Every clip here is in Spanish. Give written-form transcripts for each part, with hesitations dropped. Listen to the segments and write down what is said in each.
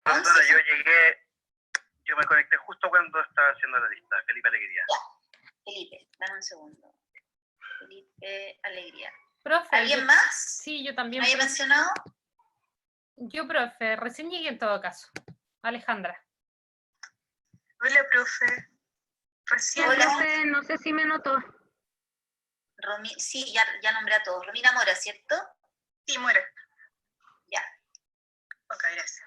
Profesora, yo me conecté justo cuando estaba haciendo la lista. Felipe Alegría. Ya. Felipe, dame un segundo. Felipe Alegría. Profe, ¿Alguien más? Sí, yo también. ¿No haya mencionado? Yo, profe, recién llegué en todo caso. Alejandra. Hola, profe. Recién. Hola. Profe, no sé si me notó. Sí, ya nombré a todos. Romina Mora, ¿cierto? Sí, Mora. Ya. Ok, gracias.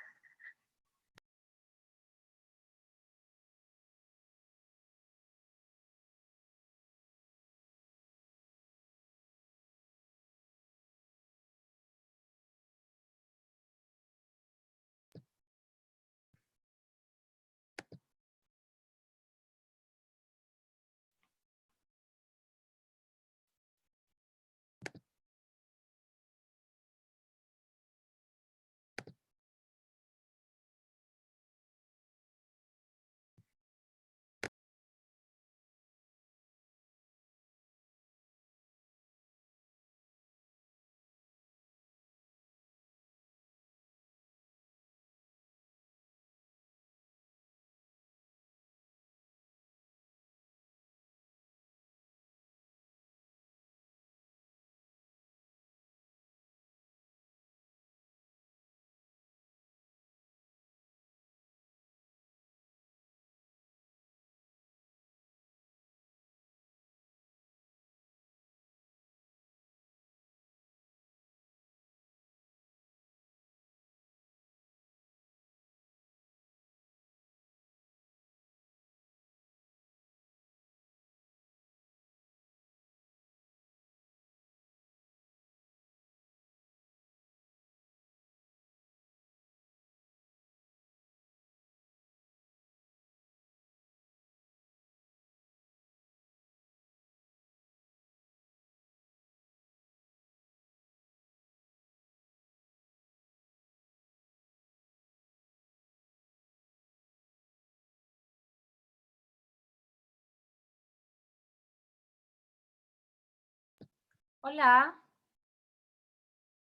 Hola.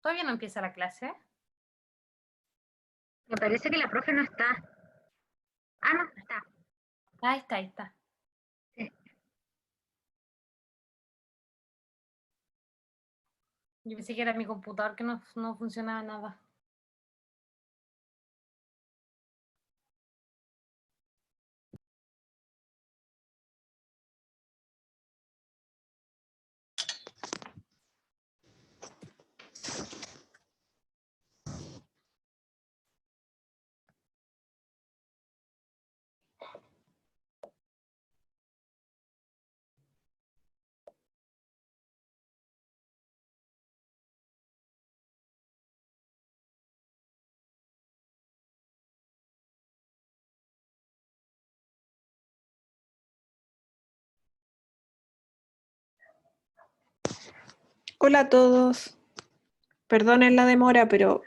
¿Todavía no empieza la clase? Me parece que la profe no está. Ah, no, está. Ahí está, ahí está. Sí. Yo pensé que era mi computador que no funcionaba nada. Hola a todos. Perdonen la demora, pero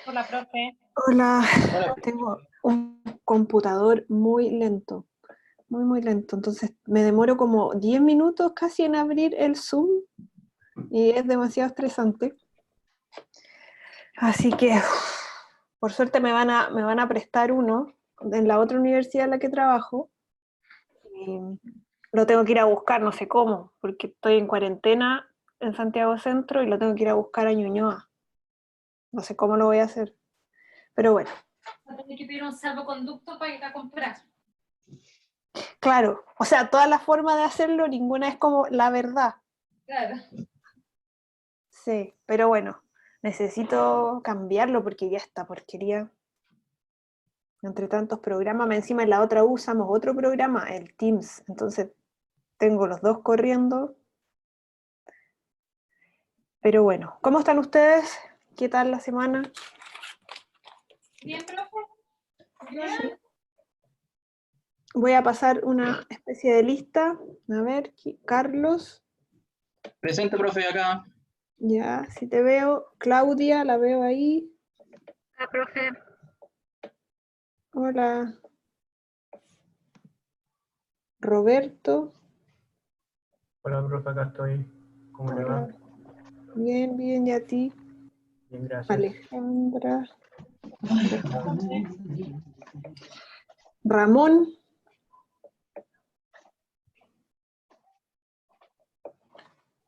Hola, profe. Hola, tengo un computador muy lento, muy lento. Entonces me demoro como 10 minutos casi en abrir el Zoom y es demasiado estresante. Así que por suerte me van a prestar uno en la otra universidad en la que trabajo. Y lo tengo que ir a buscar, no sé cómo, porque estoy en cuarentena en Santiago Centro y lo tengo que ir a buscar a Ñuñoa. No sé cómo lo voy a hacer, pero bueno. Tengo que pedir un salvoconducto para ir a comprar. Claro, o sea, toda la forma de hacerlo, ninguna es como la verdad. Claro. Sí, pero bueno, necesito cambiarlo porque ya esta porquería. Entre tantos programas, encima en la otra usamos otro programa, el Teams. Entonces tengo los dos corriendo. Pero bueno, ¿cómo están ustedes? ¿Qué tal la semana? Bien, profe. Bien. Sí. Voy a pasar una especie de lista. A ver, Carlos. Presente, profe, acá. Ya, si te veo. Claudia, la veo ahí. Ah, profe. Hola. Roberto. Hola, profe, acá estoy. ¿Cómo le va? Bien, bien, ¿y a ti? Bien, gracias. Alejandra. Ramón.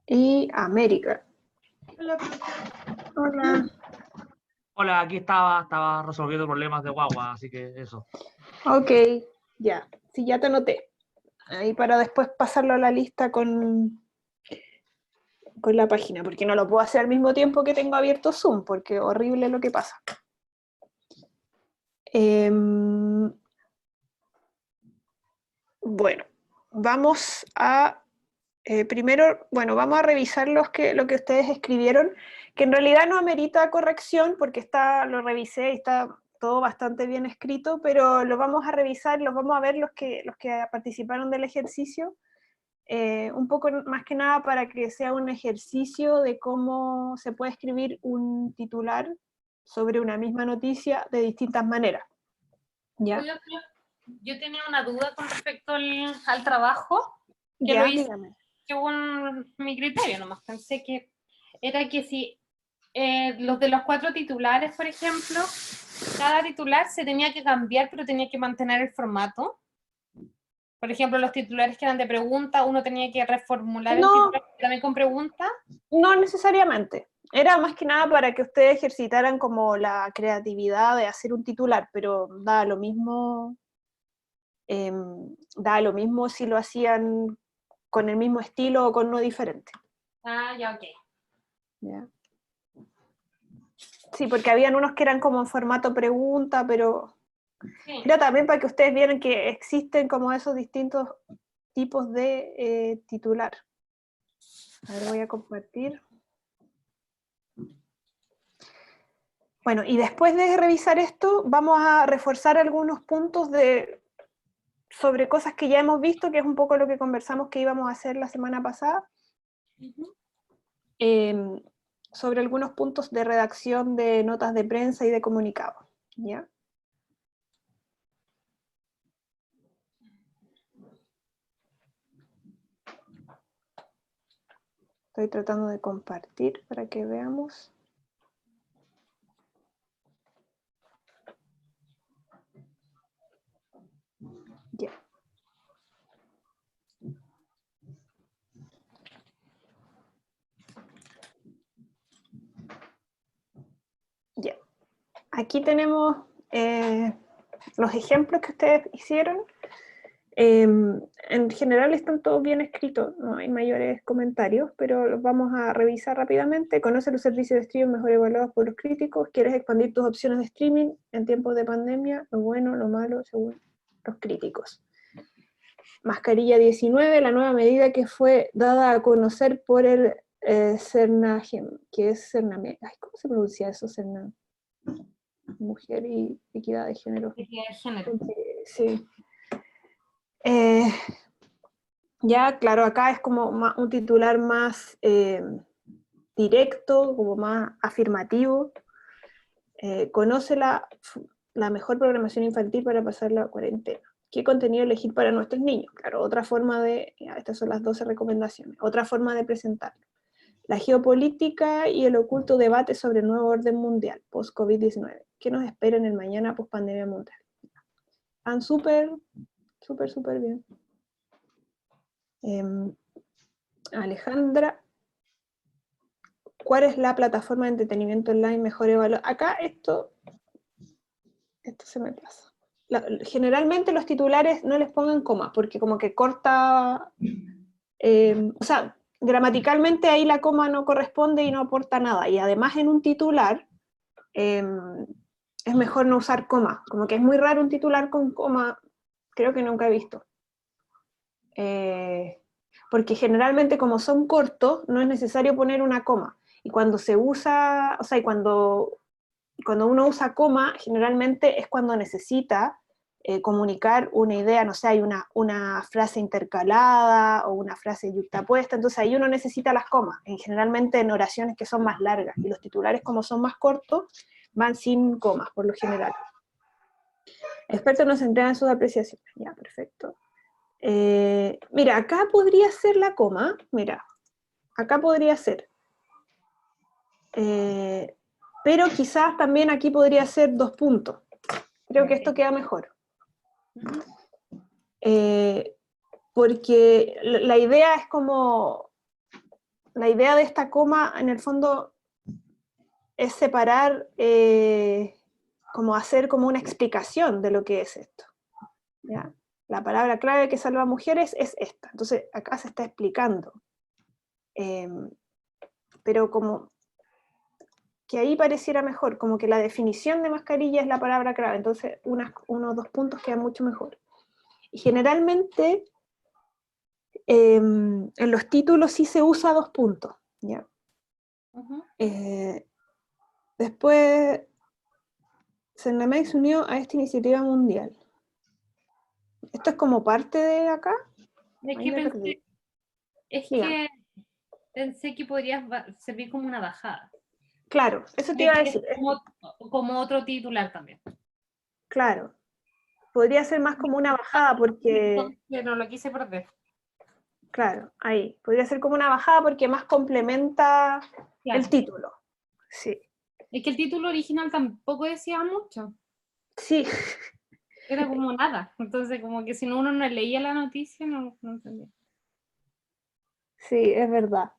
Y América. Hola. Hola, aquí estaba resolviendo problemas de guagua, así que eso. Ok, ya. Sí, ya te anoté. Ahí para después pasarlo a la lista con la página, porque no lo puedo hacer al mismo tiempo que tengo abierto Zoom, porque horrible lo que pasa. Bueno, vamos a primero, bueno, vamos a revisar lo que ustedes escribieron, que en realidad no amerita corrección porque lo revisé y está todo bastante bien escrito, pero lo vamos a revisar, los vamos a ver los que participaron del ejercicio, un poco más que nada para que sea un ejercicio de cómo se puede escribir un titular sobre una misma noticia de distintas maneras. ¿Ya? Yo tenía una duda con respecto al trabajo, que Ya, lo hice dígame. según mi criterio nomás. Pensé que era que si los de los 4 titulares, por ejemplo, cada titular se tenía que cambiar, pero tenía que mantener el formato. Por ejemplo, los titulares que eran de pregunta, uno tenía que reformular el titular también con pregunta. No necesariamente. Era más que nada para que ustedes ejercitaran como la creatividad de hacer un titular, pero da lo mismo si lo hacían con el mismo estilo o con uno diferente. Ah, ya, ok. ¿Ya? Sí, porque habían unos que eran como en formato pregunta, pero Sí. era también para que ustedes vieran que existen como esos distintos tipos de titular. A ver, voy a compartir. Bueno, y después de revisar esto, vamos a reforzar algunos puntos sobre cosas que ya hemos visto, que es un poco lo que conversamos que íbamos a hacer la semana pasada. Sobre algunos puntos de redacción de notas de prensa y de comunicado. ¿Ya? Estoy tratando de compartir para que veamos. Ya. Ya. Aquí tenemos los ejemplos que ustedes hicieron. En general están todos bien escritos, no hay mayores comentarios, pero los vamos a revisar rápidamente. Conoce los servicios de streaming mejor evaluados por los críticos. ¿Quieres expandir tus opciones de streaming en tiempos de pandemia? Lo bueno, lo malo, según los críticos. Mascarilla 19, la nueva medida que fue dada a conocer por el CERNAGEM, que es CERNAME. ¿Cómo se pronuncia eso, CERNAM? Mujer y equidad de género. Equidad de género. Sí. Ya, claro, acá es como un titular más directo, como más afirmativo. Conoce la mejor programación infantil para pasar la cuarentena. ¿Qué contenido elegir para nuestros niños? Claro, otra forma estas son las 12 recomendaciones, otra forma de presentarlo. La geopolítica y el oculto debate sobre el nuevo orden mundial, post-COVID-19. ¿Qué nos espera en el mañana post-pandemia mundial? Están súper bien. Alejandra, ¿cuál es la plataforma de entretenimiento online mejor evaluada? Acá esto se me pasa. Generalmente los titulares no les pongan coma, porque como que corta, o sea, gramaticalmente ahí la coma no corresponde y no aporta nada, y además en un titular es mejor no usar coma, como que es muy raro un titular con coma, creo que nunca he visto. Porque generalmente como son cortos, no es necesario poner una coma, y cuando se usa, o sea, y cuando uno usa coma, generalmente es cuando necesita comunicar una idea, no sé, hay una frase intercalada o una frase yuxtapuesta, entonces ahí uno necesita las comas, generalmente en oraciones que son más largas, y los titulares como son más cortos, van sin comas, por lo general. Expertos nos entregan sus apreciaciones, ya, perfecto. Mira, acá podría ser la coma, mira, acá podría ser, pero quizás también aquí podría ser 2 puntos. Creo que esto queda mejor. Porque la idea es como, la idea de esta coma en el fondo es separar, como hacer como una explicación de lo que es esto, ¿ya? La palabra clave que salva mujeres es esta, entonces acá se está explicando. Pero como que ahí pareciera mejor, como que la definición de mascarilla es la palabra clave, entonces unos 2 puntos quedan mucho mejor. Y generalmente en los títulos sí se usa 2 puntos, ¿ya? Después, Cernamex se unió a esta iniciativa mundial. ¿Esto es como parte de acá? Es Ahí que me perdí. que pensé que podría servir como una bajada. Claro, eso te iba a decir. Como otro titular también. Claro, podría ser más como una bajada porque... No lo quise perder. Claro, ahí. Podría ser como una bajada porque más complementa Claro. el título. Sí. Es que el título original tampoco decía mucho. Sí. Era como nada. Entonces, como que si uno no leía la noticia, no entendía. Sí, es verdad.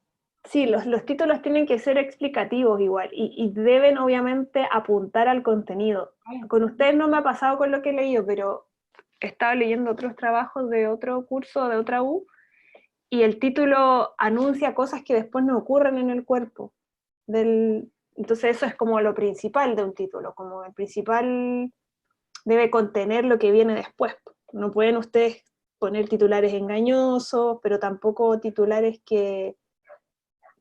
Sí, los títulos tienen que ser explicativos igual y deben obviamente apuntar al contenido. Con ustedes no me ha pasado con lo que he leído, pero he estado leyendo otros trabajos de otro curso, de otra U, y el título anuncia cosas que después no ocurren en el cuerpo. Entonces eso es como lo principal de un título, como el principal debe contener lo que viene después. No pueden ustedes poner titulares engañosos, pero tampoco titulares que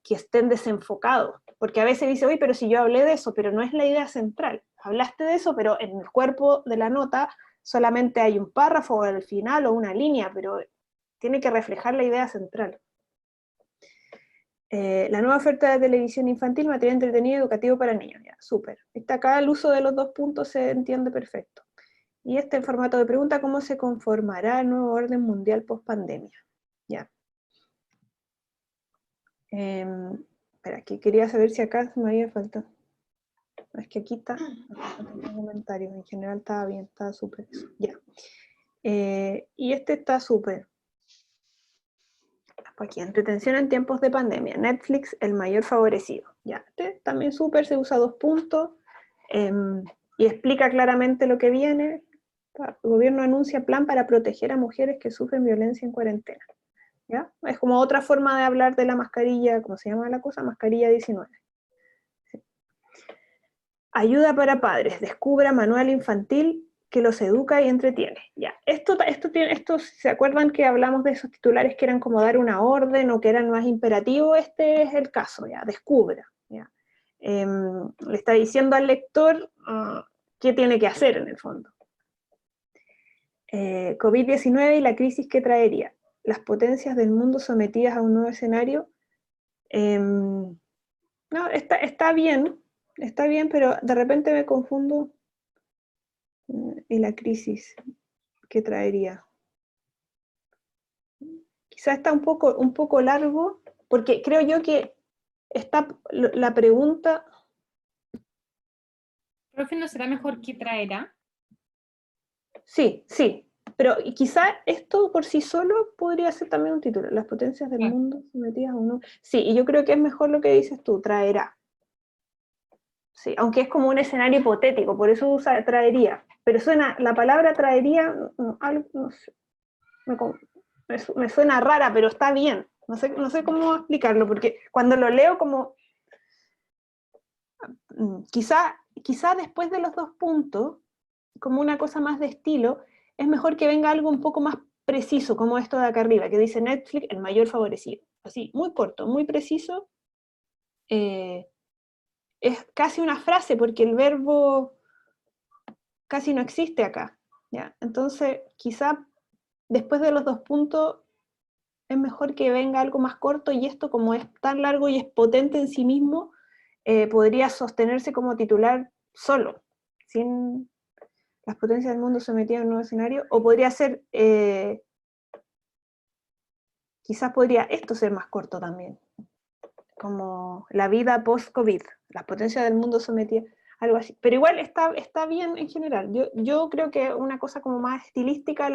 estén desenfocados, porque a veces dice, oye, pero si yo hablé de eso, pero no es la idea central. Hablaste de eso, pero en el cuerpo de la nota solamente hay un párrafo al final o una línea, pero tiene que reflejar la idea central. La nueva oferta de televisión infantil, material entretenido y educativo para niños. Ya, súper. Está acá el uso de los 2 puntos se entiende perfecto. Y este en formato de pregunta, ¿cómo se conformará el nuevo orden mundial post-pandemia? Ya. Espera, que quería saber si acá me había faltado. Es que aquí está, no tengo comentarios, en general estaba bien, estaba súper eso. Ya. Y este está súper. Aquí, entretención en tiempos de pandemia. Netflix, el mayor favorecido. Ya, este también súper, se usa 2 puntos y explica claramente lo que viene. El gobierno anuncia plan para proteger a mujeres que sufren violencia en cuarentena. ¿Ya? Es como otra forma de hablar de la mascarilla, ¿cómo se llama la cosa? Mascarilla 19. Sí. Ayuda para padres, descubra manual infantil que los educa y entretiene. Ya, esto ¿se acuerdan que hablamos de esos titulares que eran como dar una orden o que eran más imperativos? Este es el caso, ya, descubra. Ya. Le está diciendo al lector qué tiene que hacer en el fondo. COVID-19 y la crisis que traería. Las potencias del mundo sometidas a un nuevo escenario. No, está bien, pero de repente me confundo. Y la crisis que traería. Quizá está un poco largo, porque creo yo que está la pregunta... Profe, ¿no será mejor que traerá? Sí, pero quizá esto por sí solo podría ser también un título, las potencias del mundo sometidas a uno. Sí, y yo creo que es mejor lo que dices tú, traerá. Sí, aunque es como un escenario hipotético, por eso usa traería. Pero la palabra traería, no sé, me suena rara, pero está bien. No sé cómo explicarlo, porque cuando lo leo como... Quizá después de los 2 puntos, como una cosa más de estilo, es mejor que venga algo un poco más preciso, como esto de acá arriba, que dice Netflix, el mayor favorecido. Así, muy corto, muy preciso. Es casi una frase, porque el verbo casi no existe acá. ¿Ya? Entonces, quizá después de los 2 puntos, es mejor que venga algo más corto, y esto, como es tan largo y es potente en sí mismo, podría sostenerse como titular solo, sin las potencias del mundo sometidas a un nuevo escenario, o podría ser, quizás podría esto ser más corto también. como la vida post-COVID, las potencias del mundo sometidas, algo así. Pero igual está bien en general. Yo creo que una cosa como más estilística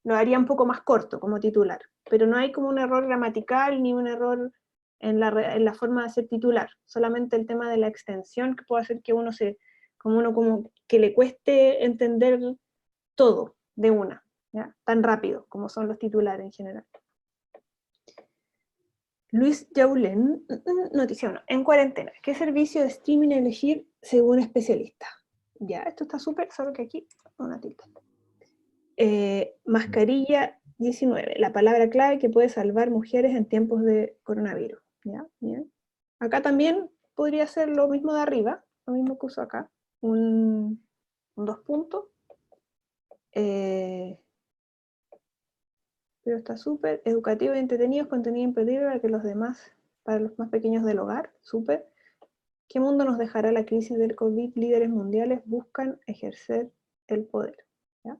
lo haría un poco más corto como titular, pero no hay como un error gramatical ni un error en la forma de ser titular, solamente el tema de la extensión que puede hacer que uno como que le cueste entender todo de una, ¿ya? Tan rápido como son los titulares en general. Luis Jaulén, noticia 1, en cuarentena, ¿qué servicio de streaming elegir según especialista? Ya, esto está súper, solo que aquí, una tilde. Mascarilla 19, la palabra clave que puede salvar mujeres en tiempos de coronavirus. ¿Ya? Bien. Acá también podría ser lo mismo de arriba, lo mismo que uso acá, un 2 puntos. Pero está súper educativo y entretenido, contenido imperdible para los más pequeños del hogar, súper. ¿Qué mundo nos dejará la crisis del COVID? Líderes mundiales buscan ejercer el poder. ¿Ya?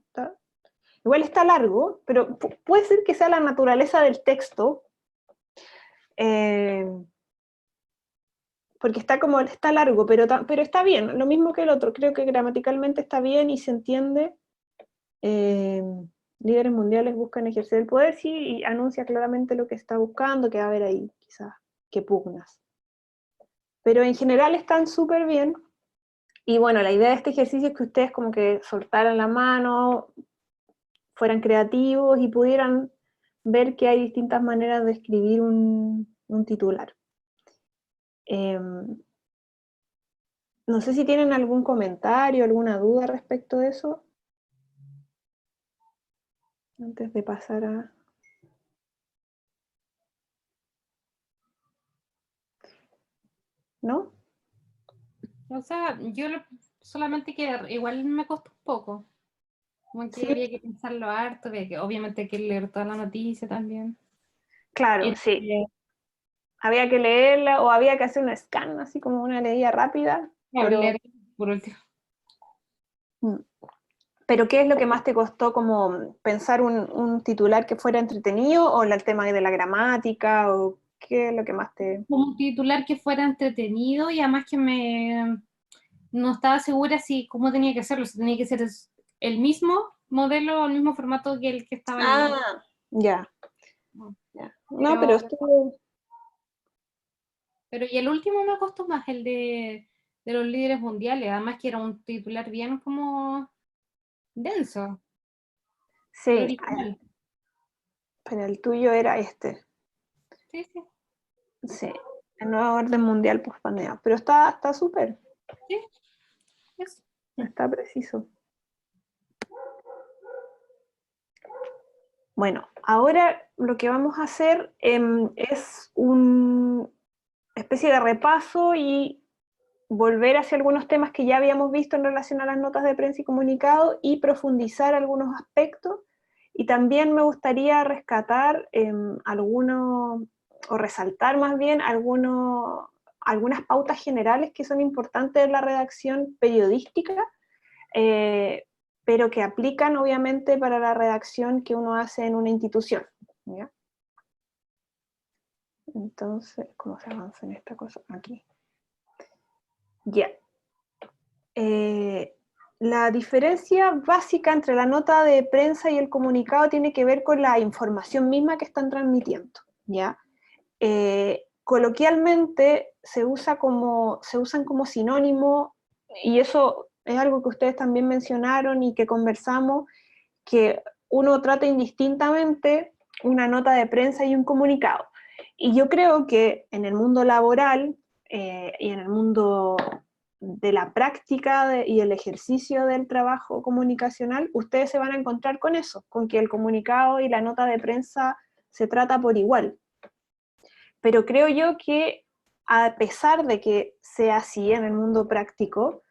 Igual está largo, pero puede ser que sea la naturaleza del texto, porque está largo, pero está bien, lo mismo que el otro, creo que gramaticalmente está bien y se entiende. Líderes mundiales buscan ejercer el poder, sí, y anuncia claramente lo que está buscando, que va a haber ahí, quizás, que pugnas. Pero en general están súper bien, y bueno, la idea de este ejercicio es que ustedes como que soltaran la mano, fueran creativos y pudieran ver que hay distintas maneras de escribir un titular. No sé si tienen algún comentario, alguna duda respecto de eso. Antes de pasar a... ¿No? O sea, solamente que igual me costó un poco. Como que Sí. había que pensarlo harto, que obviamente hay que leer toda la noticia también. Claro, sí. Había que leerla o había que hacer un scan, así como una leída rápida. Pero, leer por último. pero ¿qué es lo que más te costó como pensar un titular que fuera entretenido o el tema de la gramática o qué es lo que más te... Como un titular que fuera entretenido y además que no estaba segura si cómo tenía que hacerlo, si tenía que ser el mismo modelo, el mismo formato que el que estaba leyendo. Ya. No, pero estuvo... Pero y el último me costó más, el de los líderes mundiales, además que era un titular bien como denso. Sí, Original. pero el tuyo era este. Sí, sí. Sí, el nuevo orden mundial post pandemia. Pero está súper. Sí, eso. Está preciso. Bueno, ahora lo que vamos a hacer es una especie de repaso y volver hacia algunos temas que ya habíamos visto en relación a las notas de prensa y comunicado y profundizar algunos aspectos. Y también me gustaría rescatar algunos, o resaltar más bien algunas pautas generales que son importantes en la redacción periodística, pero que aplican obviamente para la redacción que uno hace en una institución, ¿ya? Entonces, ¿cómo se avanza en esta cosa? Aquí. Ya. La diferencia básica entre la nota de prensa y el comunicado tiene que ver con la información misma que están transmitiendo, ¿ya? Coloquialmente se usan como sinónimo, y eso es algo que ustedes también mencionaron y que conversamos, que uno trata indistintamente una nota de prensa y un comunicado. Y yo creo que en el mundo laboral y en el mundo de la práctica y el ejercicio del trabajo comunicacional, ustedes se van a encontrar con eso, con que el comunicado y la nota de prensa se trata por igual. Pero creo yo que a pesar de que sea así en el mundo práctico,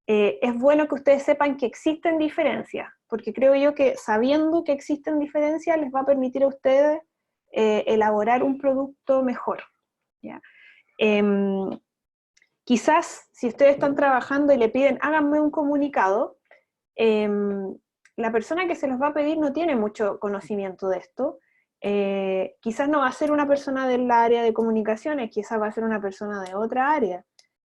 es bueno que ustedes sepan que existen diferencias, porque creo yo que sabiendo que existen diferencias les va a permitir a ustedes elaborar un producto mejor, ¿ya? Quizás si ustedes están trabajando y le piden háganme un comunicado, la persona que se los va a pedir no tiene mucho conocimiento de esto, quizás no va a ser una persona del área de comunicaciones, quizás va a ser una persona de otra área,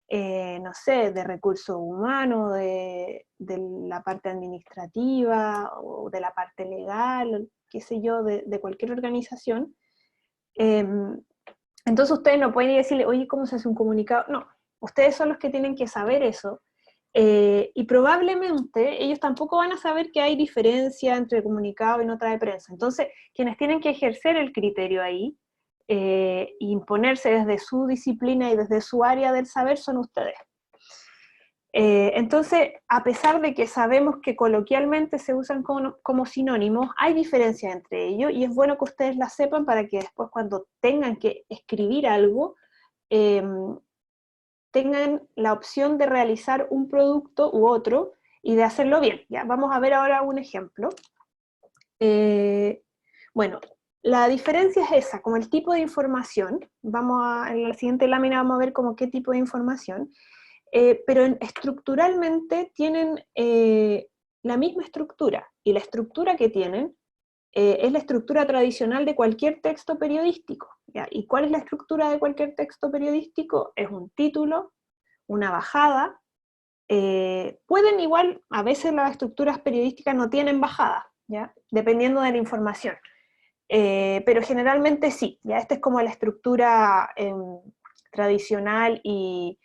no sé, de recursos humanos, de la parte administrativa, o de la parte legal, qué sé yo, de cualquier organización. Entonces ustedes no pueden decirle, oye, ¿cómo se hace un comunicado? No, ustedes son los que tienen que saber eso, y probablemente ellos tampoco van a saber que hay diferencia entre comunicado y nota de prensa. Entonces, quienes tienen que ejercer el criterio ahí, imponerse desde su disciplina y desde su área del saber, son ustedes. Entonces, a pesar de que sabemos que coloquialmente se usan como sinónimos, hay diferencia entre ellos, y es bueno que ustedes la sepan para que después, cuando tengan que escribir algo, tengan la opción de realizar un producto u otro y de hacerlo bien. ¿Ya? Vamos a ver ahora un ejemplo. Bueno, la diferencia es esa, como el tipo de información. En la siguiente lámina vamos a ver como qué tipo de información, pero estructuralmente tienen la misma estructura, y la estructura que tienen es la estructura tradicional de cualquier texto periodístico. ¿Ya? ¿Y cuál es la estructura de cualquier texto periodístico? Es un título, una bajada, pueden igual, a veces las estructuras periodísticas no tienen bajada, ¿ya? Dependiendo de la información, pero generalmente sí, ¿ya? Esta es como la estructura tradicional y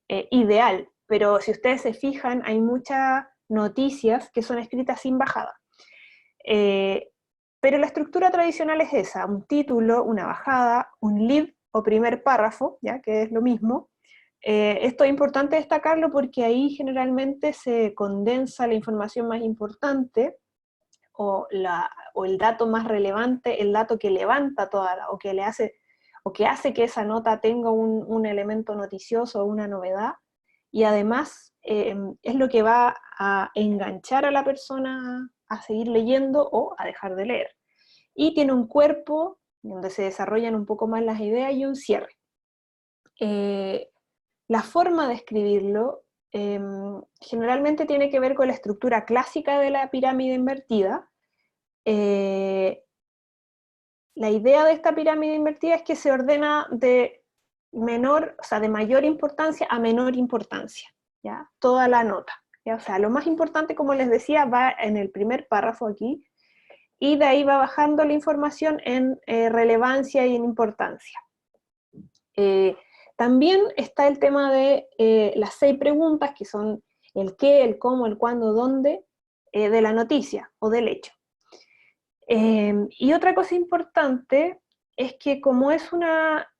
ideal, pero si ustedes se fijan, hay muchas noticias que son escritas sin bajada. Pero la estructura tradicional es esa: un título, una bajada, un lead o primer párrafo, ¿ya? Que es lo mismo. Esto es importante destacarlo porque ahí generalmente se condensa la información más importante, o el dato más relevante, el dato que levanta o que hace que esa nota tenga un elemento noticioso o una novedad, y además es lo que va a enganchar a la persona a seguir leyendo o a dejar de leer. Y tiene un cuerpo donde se desarrollan un poco más las ideas y un cierre. La forma de escribirlo generalmente tiene que ver con la estructura clásica de la pirámide invertida. La idea de esta pirámide invertida es que se ordena de mayor importancia a menor importancia, ¿ya? Toda la nota, ¿ya? O sea, lo más importante, como les decía, va en el primer párrafo aquí, y de ahí va bajando la información en relevancia y en importancia. También está el tema de las 6 preguntas, que son el qué, el cómo, el cuándo, dónde, de la noticia o del hecho. Y otra cosa importante es que, como es una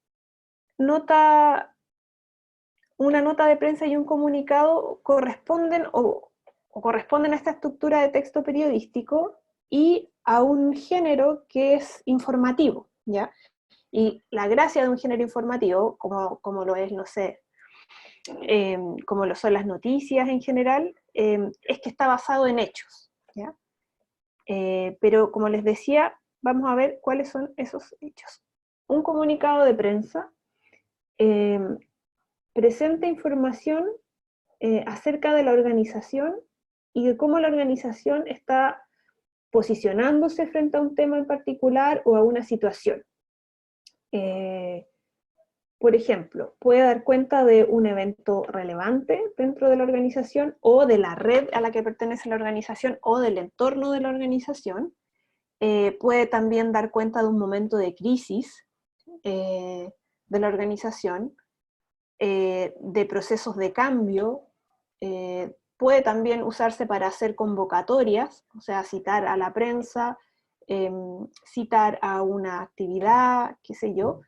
nota de prensa y un comunicado, corresponden a esta estructura de texto periodístico y a un género que es informativo, ¿ya? Y la gracia de un género informativo, como lo es, no sé, como lo son las noticias en general, es que está basado en hechos, ¿ya? Pero como les decía, vamos a ver cuáles son esos hechos. Un comunicado de prensa presenta información acerca de la organización y de cómo la organización está posicionándose frente a un tema en particular o a una situación. Por ejemplo, puede dar cuenta de un evento relevante dentro de la organización, o de la red a la que pertenece la organización, o del entorno de la organización. Puede también dar cuenta de un momento de crisis de la organización, de procesos de cambio. Puede también usarse para hacer convocatorias, o sea, citar a la prensa, citar a una actividad, qué sé yo.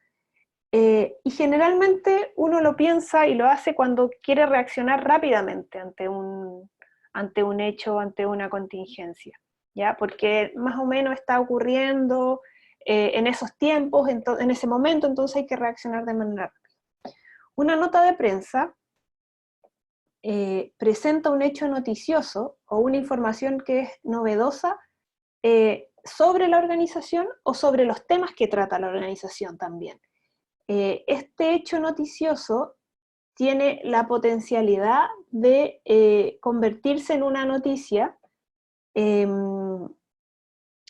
Y generalmente uno lo piensa y lo hace cuando quiere reaccionar rápidamente ante un hecho, ante una contingencia, ¿ya? Porque más o menos está ocurriendo en esos tiempos, en ese momento, entonces hay que reaccionar de manera rápida. Una nota de prensa presenta un hecho noticioso o una información que es novedosa sobre la organización o sobre los temas que trata la organización también. Este hecho noticioso tiene la potencialidad de convertirse en una noticia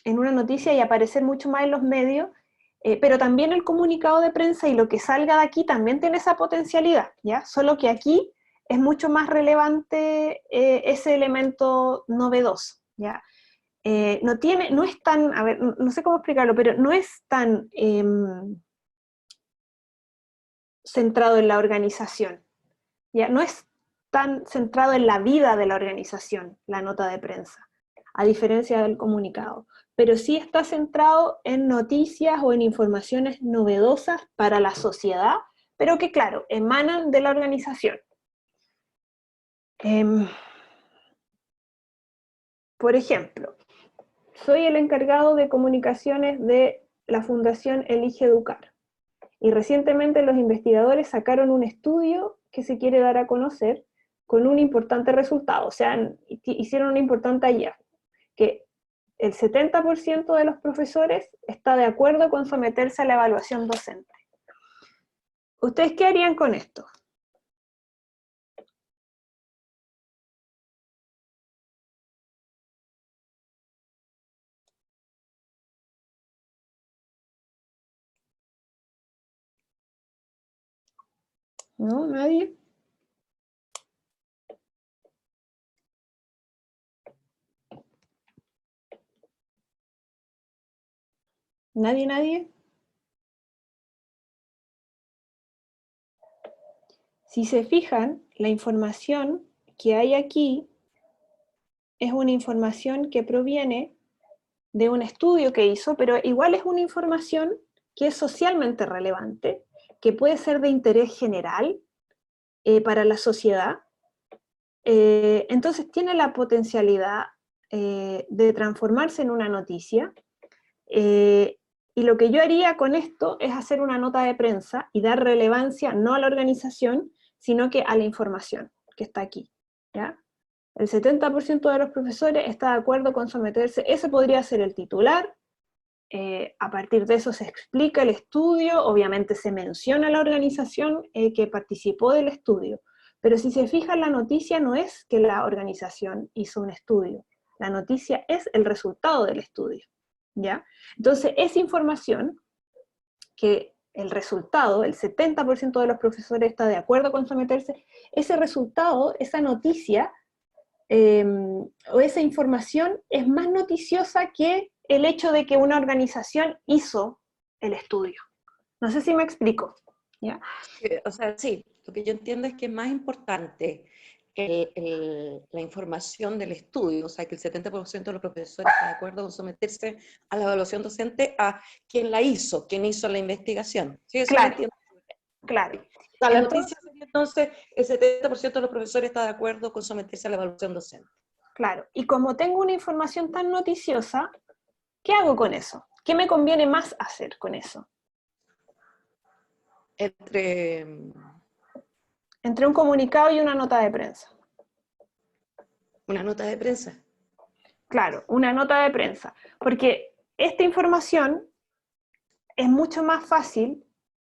en una noticia y aparecer mucho más en los medios, pero también el comunicado de prensa y lo que salga de aquí también tiene esa potencialidad, ¿ya? Solo que aquí es mucho más relevante ese elemento novedoso, ¿ya? No es tan, a ver, no sé cómo explicarlo, pero no es tan centrado en la organización, ¿ya? No es tan centrado en la vida de la organización, la nota de prensa, a diferencia del comunicado, pero sí está centrado en noticias o en informaciones novedosas para la sociedad, pero que, claro, emanan de la organización. Por ejemplo, soy el encargado de comunicaciones de la Fundación Elige Educar, y recientemente los investigadores sacaron un estudio que se quiere dar a conocer con un importante resultado, o sea, hicieron un importante hallazgo, que el 70% de los profesores está de acuerdo con someterse a la evaluación docente. ¿Ustedes qué harían con esto? ¿No? ¿Nadie? ¿Nadie? Si se fijan, la información que hay aquí es una información que proviene de un estudio que hizo, pero igual es una información que es socialmente relevante, que puede ser de interés general para la sociedad. Entonces tiene la potencialidad de transformarse en una noticia, y lo que yo haría con esto es hacer una nota de prensa y dar relevancia no a la organización, sino que a la información que está aquí, ¿ya? El 70% de los profesores está de acuerdo con someterse, ese podría ser el titular, a partir de eso se explica el estudio, obviamente se menciona la organización que participó del estudio, pero si se fijan la noticia no es que la organización hizo un estudio, la noticia es el resultado del estudio, ¿ya? Entonces esa información, que el resultado, el 70% de los profesores está de acuerdo con someterse, ese resultado, esa noticia, o esa información es más noticiosa que el hecho de que una organización hizo el estudio. No sé si me explico, ¿ya? O sea, sí, lo que yo entiendo es que es más importante la información del estudio, o sea, que el 70% de los profesores está de acuerdo con someterse a la evaluación docente a quien la hizo, quien hizo la investigación. ¿Sí? Eso lo Claro, entiendo. claro. O sea, la Entonces, noticia sería entonces, el 70% de los profesores está de acuerdo con someterse a la evaluación docente. claro, y como tengo una información tan noticiosa, ¿qué hago con eso? ¿Qué me conviene más hacer con eso? Entre Entre un comunicado y una nota de prensa. una nota de prensa. Claro, una nota de prensa, porque esta información es mucho más fácil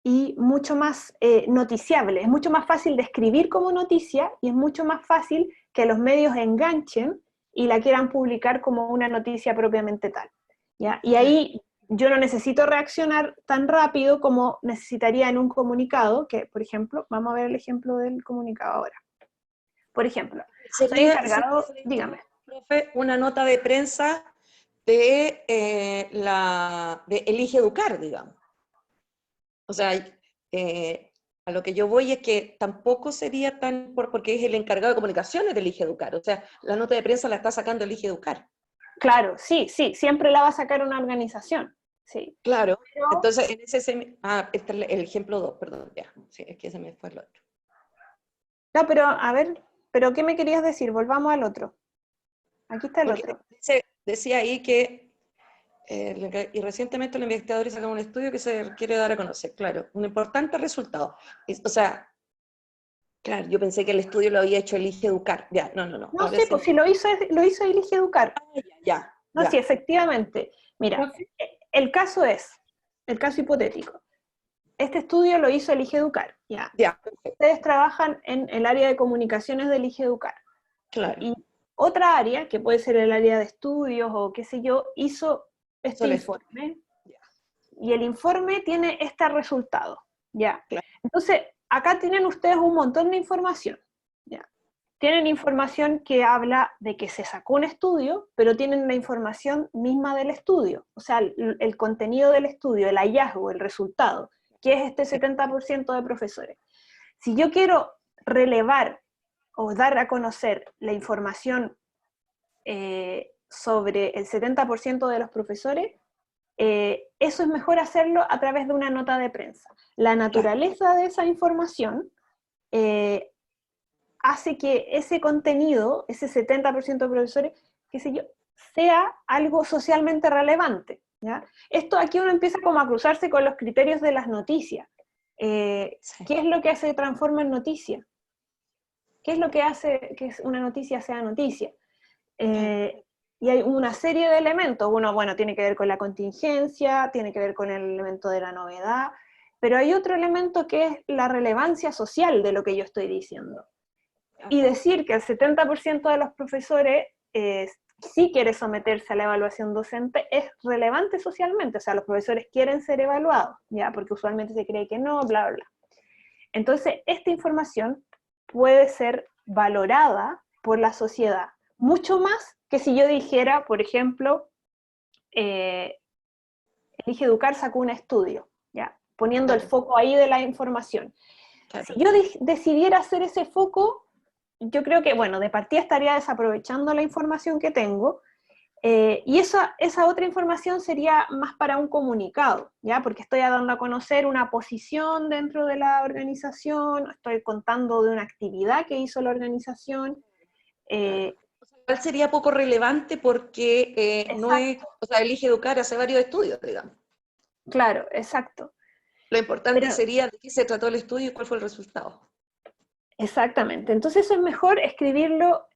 y mucho más noticiable, es mucho más fácil de escribir como noticia y es mucho más fácil que los medios enganchen y la quieran publicar como una noticia propiamente tal, ¿ya? Y ahí yo no necesito reaccionar tan rápido como necesitaría en un comunicado, que por ejemplo, vamos a ver el ejemplo del comunicado ahora. Por ejemplo, soy encargado, dígame. Profe, una nota de prensa de Elige Educar, digamos. O sea, a lo que yo voy es que tampoco sería tan, porque es el encargado de comunicaciones de Elige Educar, o sea, la nota de prensa la está sacando Elige Educar. Claro, sí, siempre la va a sacar una organización, sí. Claro, Pero, entonces en ese, este es el ejemplo 2, perdón, ya, sí, es que se me fue el otro. no, pero a ver, ¿pero qué me querías decir? Volvamos al otro. Aquí está el Porque otro. decía ahí que, y recientemente los investigadores sacaron un estudio que se quiere dar a conocer, claro, un importante resultado. O sea, claro, yo pensé que el estudio lo había hecho Elige Educar. Ya, no. No, Ahora sí, sí. pues si lo hizo Elige Educar. Ya. No, sí, efectivamente. Mira, el caso hipotético. Este estudio lo hizo Elige Educar, ¿ya? Ya. Ustedes trabajan en el área de comunicaciones de Elige Educar. Claro. Y otra área, que puede ser el área de estudios o qué sé yo, hizo este Solo informe, y el informe tiene este resultado, ¿ya? Claro. Entonces, acá tienen ustedes un montón de información, ¿ya? Tienen información que habla de que se sacó un estudio, pero tienen la información misma del estudio, o sea, el contenido del estudio, el hallazgo, el resultado, que es este 70% de profesores. Si yo quiero relevar o dar a conocer la información sobre el 70% de los profesores, eso es mejor hacerlo a través de una nota de prensa. La naturaleza de esa información hace que ese contenido, ese 70% de profesores, qué sé yo, sea algo socialmente relevante, ¿ya? Esto aquí uno empieza como a cruzarse con los criterios de las noticias. ¿Qué es lo que se transforma en noticia? ¿Qué es lo que hace que una noticia sea noticia? Y hay una serie de elementos. Uno, bueno, tiene que ver con la contingencia, tiene que ver con el elemento de la novedad, pero hay otro elemento que es la relevancia social de lo que yo estoy diciendo. Y decir que el 70% de los profesores sí quiere someterse a la evaluación docente es relevante socialmente, o sea, los profesores quieren ser evaluados, ¿ya? Porque usualmente se cree que no, bla, bla, bla. Entonces, esta información puede ser valorada por la sociedad, mucho más que si yo dijera, por ejemplo, Elige Educar sacó un estudio, ¿ya? Poniendo el foco ahí de la información. Claro. Si yo decidiera hacer ese foco, yo creo que, bueno, de partida estaría desaprovechando la información que tengo, y esa otra información sería más para un comunicado, ¿ya? Porque estoy dando a conocer una posición dentro de la organización, estoy contando de una actividad que hizo la organización. Igual sería poco relevante porque no es, o sea, Elige Educar hace varios estudios, digamos. Claro, exacto. Lo importante sería de qué se trató el estudio y cuál fue el resultado. Exactamente. Entonces eso es mejor escribirlo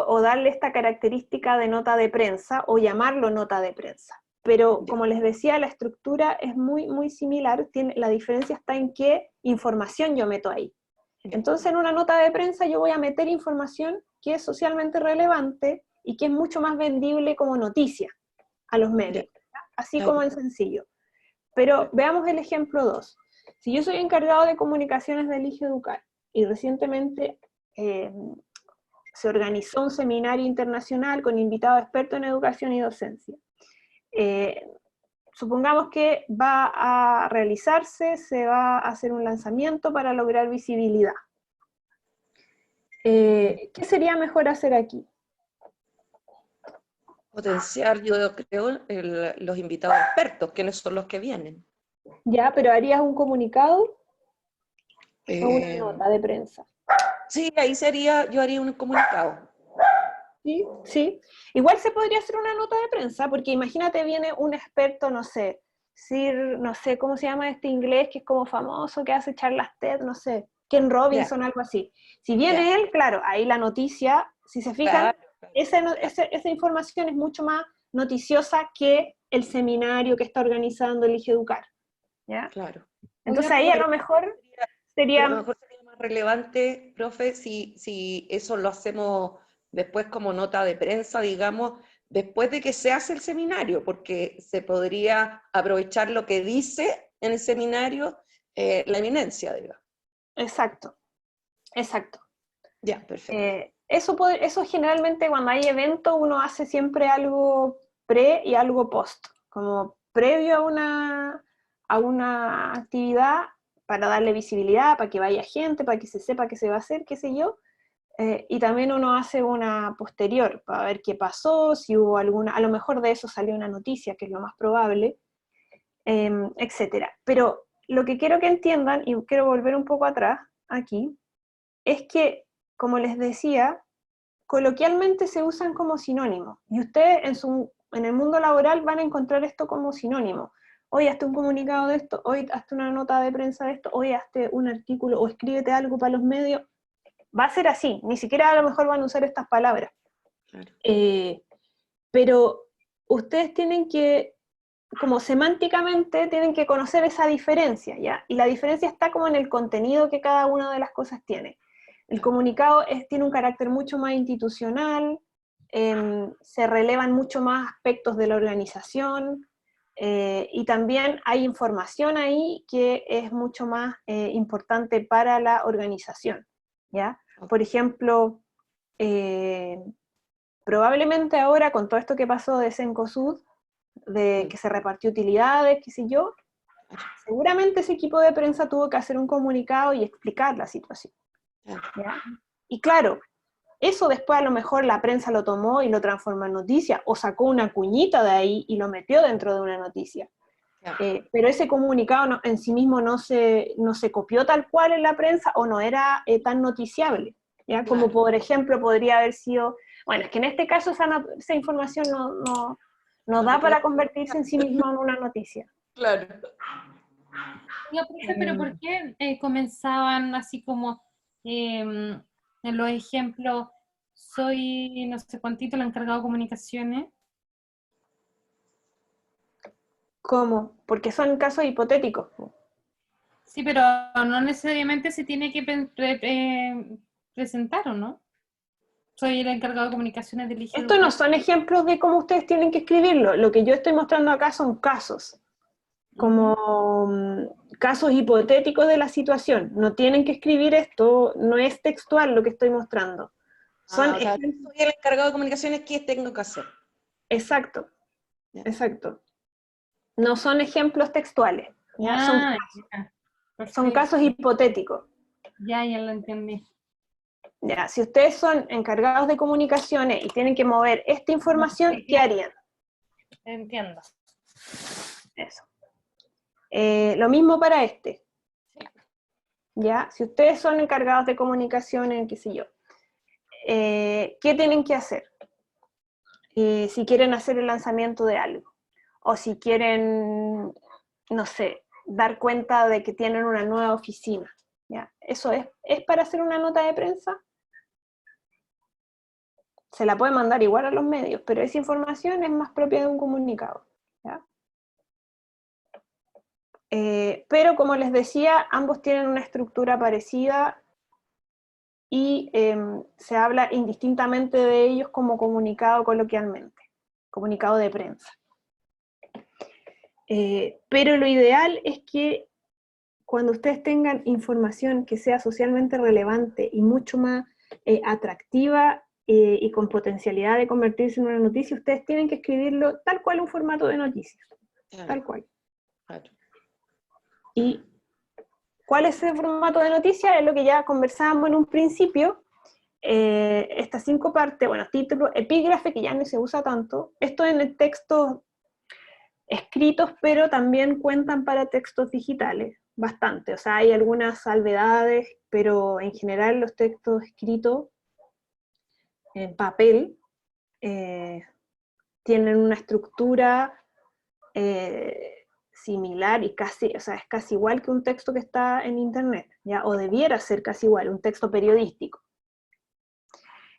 o darle esta característica de nota de prensa o llamarlo nota de prensa. Pero como les decía, la estructura es muy, muy similar, la diferencia está en qué información yo meto ahí. Entonces en una nota de prensa yo voy a meter información que es socialmente relevante y que es mucho más vendible como noticia a los medios, así como en sencillo. Pero veamos el ejemplo 2. Si yo soy encargado de comunicaciones de Elige Educar y recientemente se organizó un seminario internacional con invitados expertos en educación y docencia. Supongamos que va a realizarse, se va a hacer un lanzamiento para lograr visibilidad. ¿Qué sería mejor hacer aquí? Potenciar, yo creo, los invitados expertos, ¿quiénes son los que vienen? Ya, pero ¿harías un comunicado o una nota de prensa? Sí, ahí yo haría un comunicado. Sí, sí. Igual se podría hacer una nota de prensa, porque imagínate viene un experto, no sé, no sé cómo se llama este inglés que es como famoso, que hace charlas TED, no sé, Ken Robinson, algo así. Si viene él, claro, ahí la noticia, si se fijan, esa información es mucho más noticiosa que el seminario que está organizando Elige Educar. ¿Ya? Claro. Entonces ahí a lo mejor sería más relevante, profe, si eso lo hacemos después como nota de prensa, digamos, después de que se hace el seminario, porque se podría aprovechar lo que dice en el seminario la eminencia, digamos. Exacto, exacto. Ya, perfecto. Eso generalmente cuando hay evento uno hace siempre algo pre y algo post, como previo a una actividad para darle visibilidad, para que vaya gente, para que se sepa qué se va a hacer, qué sé yo, y también uno hace una posterior para ver qué pasó, si hubo alguna, a lo mejor de eso salió una noticia, que es lo más probable, etcétera. Pero lo que quiero que entiendan, y quiero volver un poco atrás, aquí, es que, como les decía, coloquialmente se usan como sinónimo, y ustedes en el mundo laboral van a encontrar esto como sinónimo. Hoy hazte un comunicado de esto, hoy hazte una nota de prensa de esto, hoy hazte un artículo, o escríbete algo para los medios. Va a ser así, ni siquiera a lo mejor van a usar estas palabras. Claro. Pero ustedes tienen que, como semánticamente, tienen que conocer esa diferencia, ¿ya? Y la diferencia está como en el contenido que cada una de las cosas tiene. El comunicado tiene un carácter mucho más institucional, se relevan mucho más aspectos de la organización, y también hay información ahí que es mucho más importante para la organización, ¿ya? Por ejemplo, probablemente ahora con todo esto que pasó de Cencosud, de que se repartió utilidades, qué sé yo, seguramente ese equipo de prensa tuvo que hacer un comunicado y explicar la situación, ¿ya? Y claro, eso después a lo mejor la prensa lo tomó y lo transformó en noticia, o sacó una cuñita de ahí y lo metió dentro de una noticia. Pero ese comunicado en sí mismo no se copió tal cual en la prensa, o no era tan noticiable, ¿ya? Como por ejemplo podría haber sido, bueno, es que en este caso esa información no da para convertirse en sí misma en una noticia. Claro. Oiga, profe, pero ¿por qué comenzaban así como en los ejemplos, soy no sé cuántito el encargado de comunicaciones? ¿Cómo? Porque son casos hipotéticos. Sí, pero no necesariamente se tiene que presentar, ¿o no? Soy el encargado de comunicaciones del IGEDU. Estos no son ejemplos de cómo ustedes tienen que escribirlo. Lo que yo estoy mostrando acá son casos, como casos hipotéticos de la situación. No tienen que escribir esto, no es textual lo que estoy mostrando. Son O sea, soy el encargado de comunicaciones, ¿qué tengo que hacer? Exacto, exacto. No son ejemplos textuales, ¿ya? Son casos hipotéticos. Ya lo entendí. Ya, si ustedes son encargados de comunicaciones y tienen que mover esta información, ¿qué harían? Entiendo. Eso. Lo mismo para este. ¿Ya? Si ustedes son encargados de comunicaciones, qué sé yo, ¿qué tienen que hacer? Si quieren hacer el lanzamiento de algo, o si quieren, no sé, dar cuenta de que tienen una nueva oficina, ¿ya? ¿Eso es para hacer una nota de prensa? Se la puede mandar igual a los medios, pero esa información es más propia de un comunicado, ¿ya? Pero como les decía, ambos tienen una estructura parecida y se habla indistintamente de ellos como comunicado coloquialmente, comunicado de prensa. Pero lo ideal es que cuando ustedes tengan información que sea socialmente relevante y mucho más atractiva y con potencialidad de convertirse en una noticia, ustedes tienen que escribirlo tal cual un formato de noticia, tal cual. ¿Y cuál es el formato de noticia? Es lo que ya conversábamos en un principio. Estas 5 partes, bueno, título, epígrafe, que ya no se usa tanto, esto en el texto escritos, pero también cuentan para textos digitales, bastante, o sea, hay algunas salvedades, pero en general los textos escritos en papel tienen una estructura similar y casi, o sea, es casi igual que un texto que está en internet, ¿ya? O debiera ser casi igual, un texto periodístico.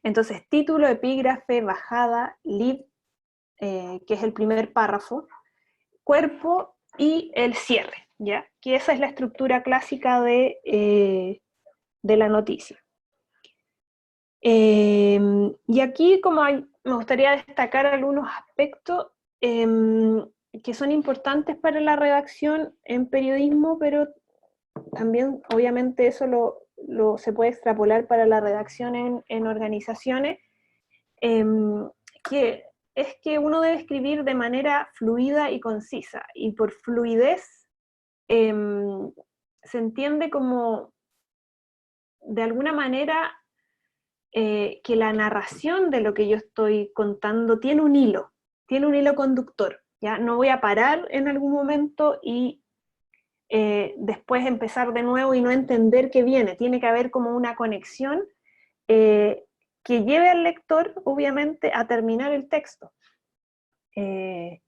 Entonces, título, epígrafe, bajada, lead, que es el primer párrafo, cuerpo y el cierre, ¿ya? Que esa es la estructura clásica de la noticia. Y aquí me gustaría destacar algunos aspectos que son importantes para la redacción en periodismo, pero también obviamente eso se puede extrapolar para la redacción en organizaciones, que es que uno debe escribir de manera fluida y concisa, y por fluidez se entiende como, de alguna manera, que la narración de lo que yo estoy contando tiene un hilo conductor, ¿ya? No voy a parar en algún momento y después empezar de nuevo y no entender qué viene, tiene que haber como una conexión que lleve al lector, obviamente, a terminar el texto. Tiene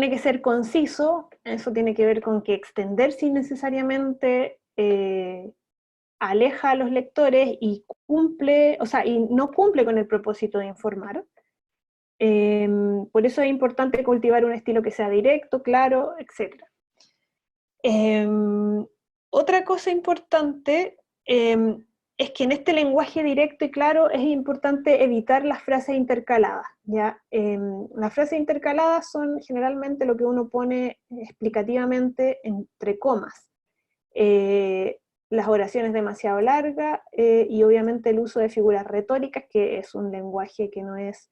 que ser conciso, eso tiene que ver con que extenderse innecesariamente aleja a los lectores y cumple, o sea, y no cumple con el propósito de informar. Por eso es importante cultivar un estilo que sea directo, claro, etc. Otra cosa importante es que en este lenguaje directo y claro es importante evitar las frases intercaladas, ¿ya? Las frases intercaladas son generalmente lo que uno pone explicativamente entre comas. Las oraciones demasiado largas y obviamente el uso de figuras retóricas, que es un lenguaje que no es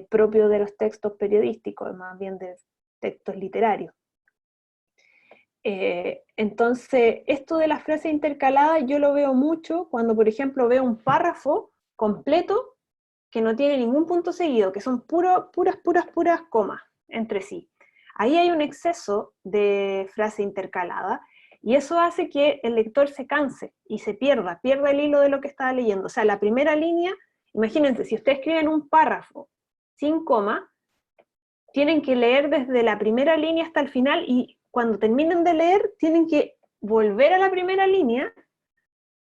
propio de los textos periodísticos, más bien de textos literarios. Entonces, esto de las frases intercaladas yo lo veo mucho cuando, por ejemplo, veo un párrafo completo que no tiene ningún punto seguido, que son puras comas entre sí. Ahí hay un exceso de frase intercalada, y eso hace que el lector se canse y se pierda el hilo de lo que estaba leyendo. O sea, la primera línea, imagínense, si ustedes escriben un párrafo sin coma, tienen que leer desde la primera línea hasta el final, y cuando terminen de leer, tienen que volver a la primera línea,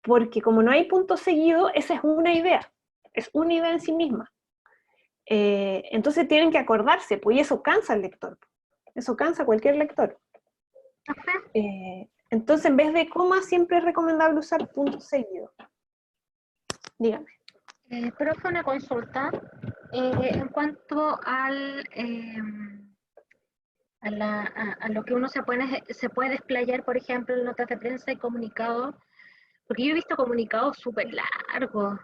porque como no hay punto seguido, esa es una idea en sí misma. Entonces tienen que acordarse, pues, y eso cansa al lector. Eso cansa a cualquier lector. Entonces, en vez de coma, siempre es recomendable usar punto seguido. Dígame. Profe, una consulta. En cuanto a lo que uno se puede desplayar, por ejemplo, en notas de prensa y comunicados, porque yo he visto comunicados súper largos,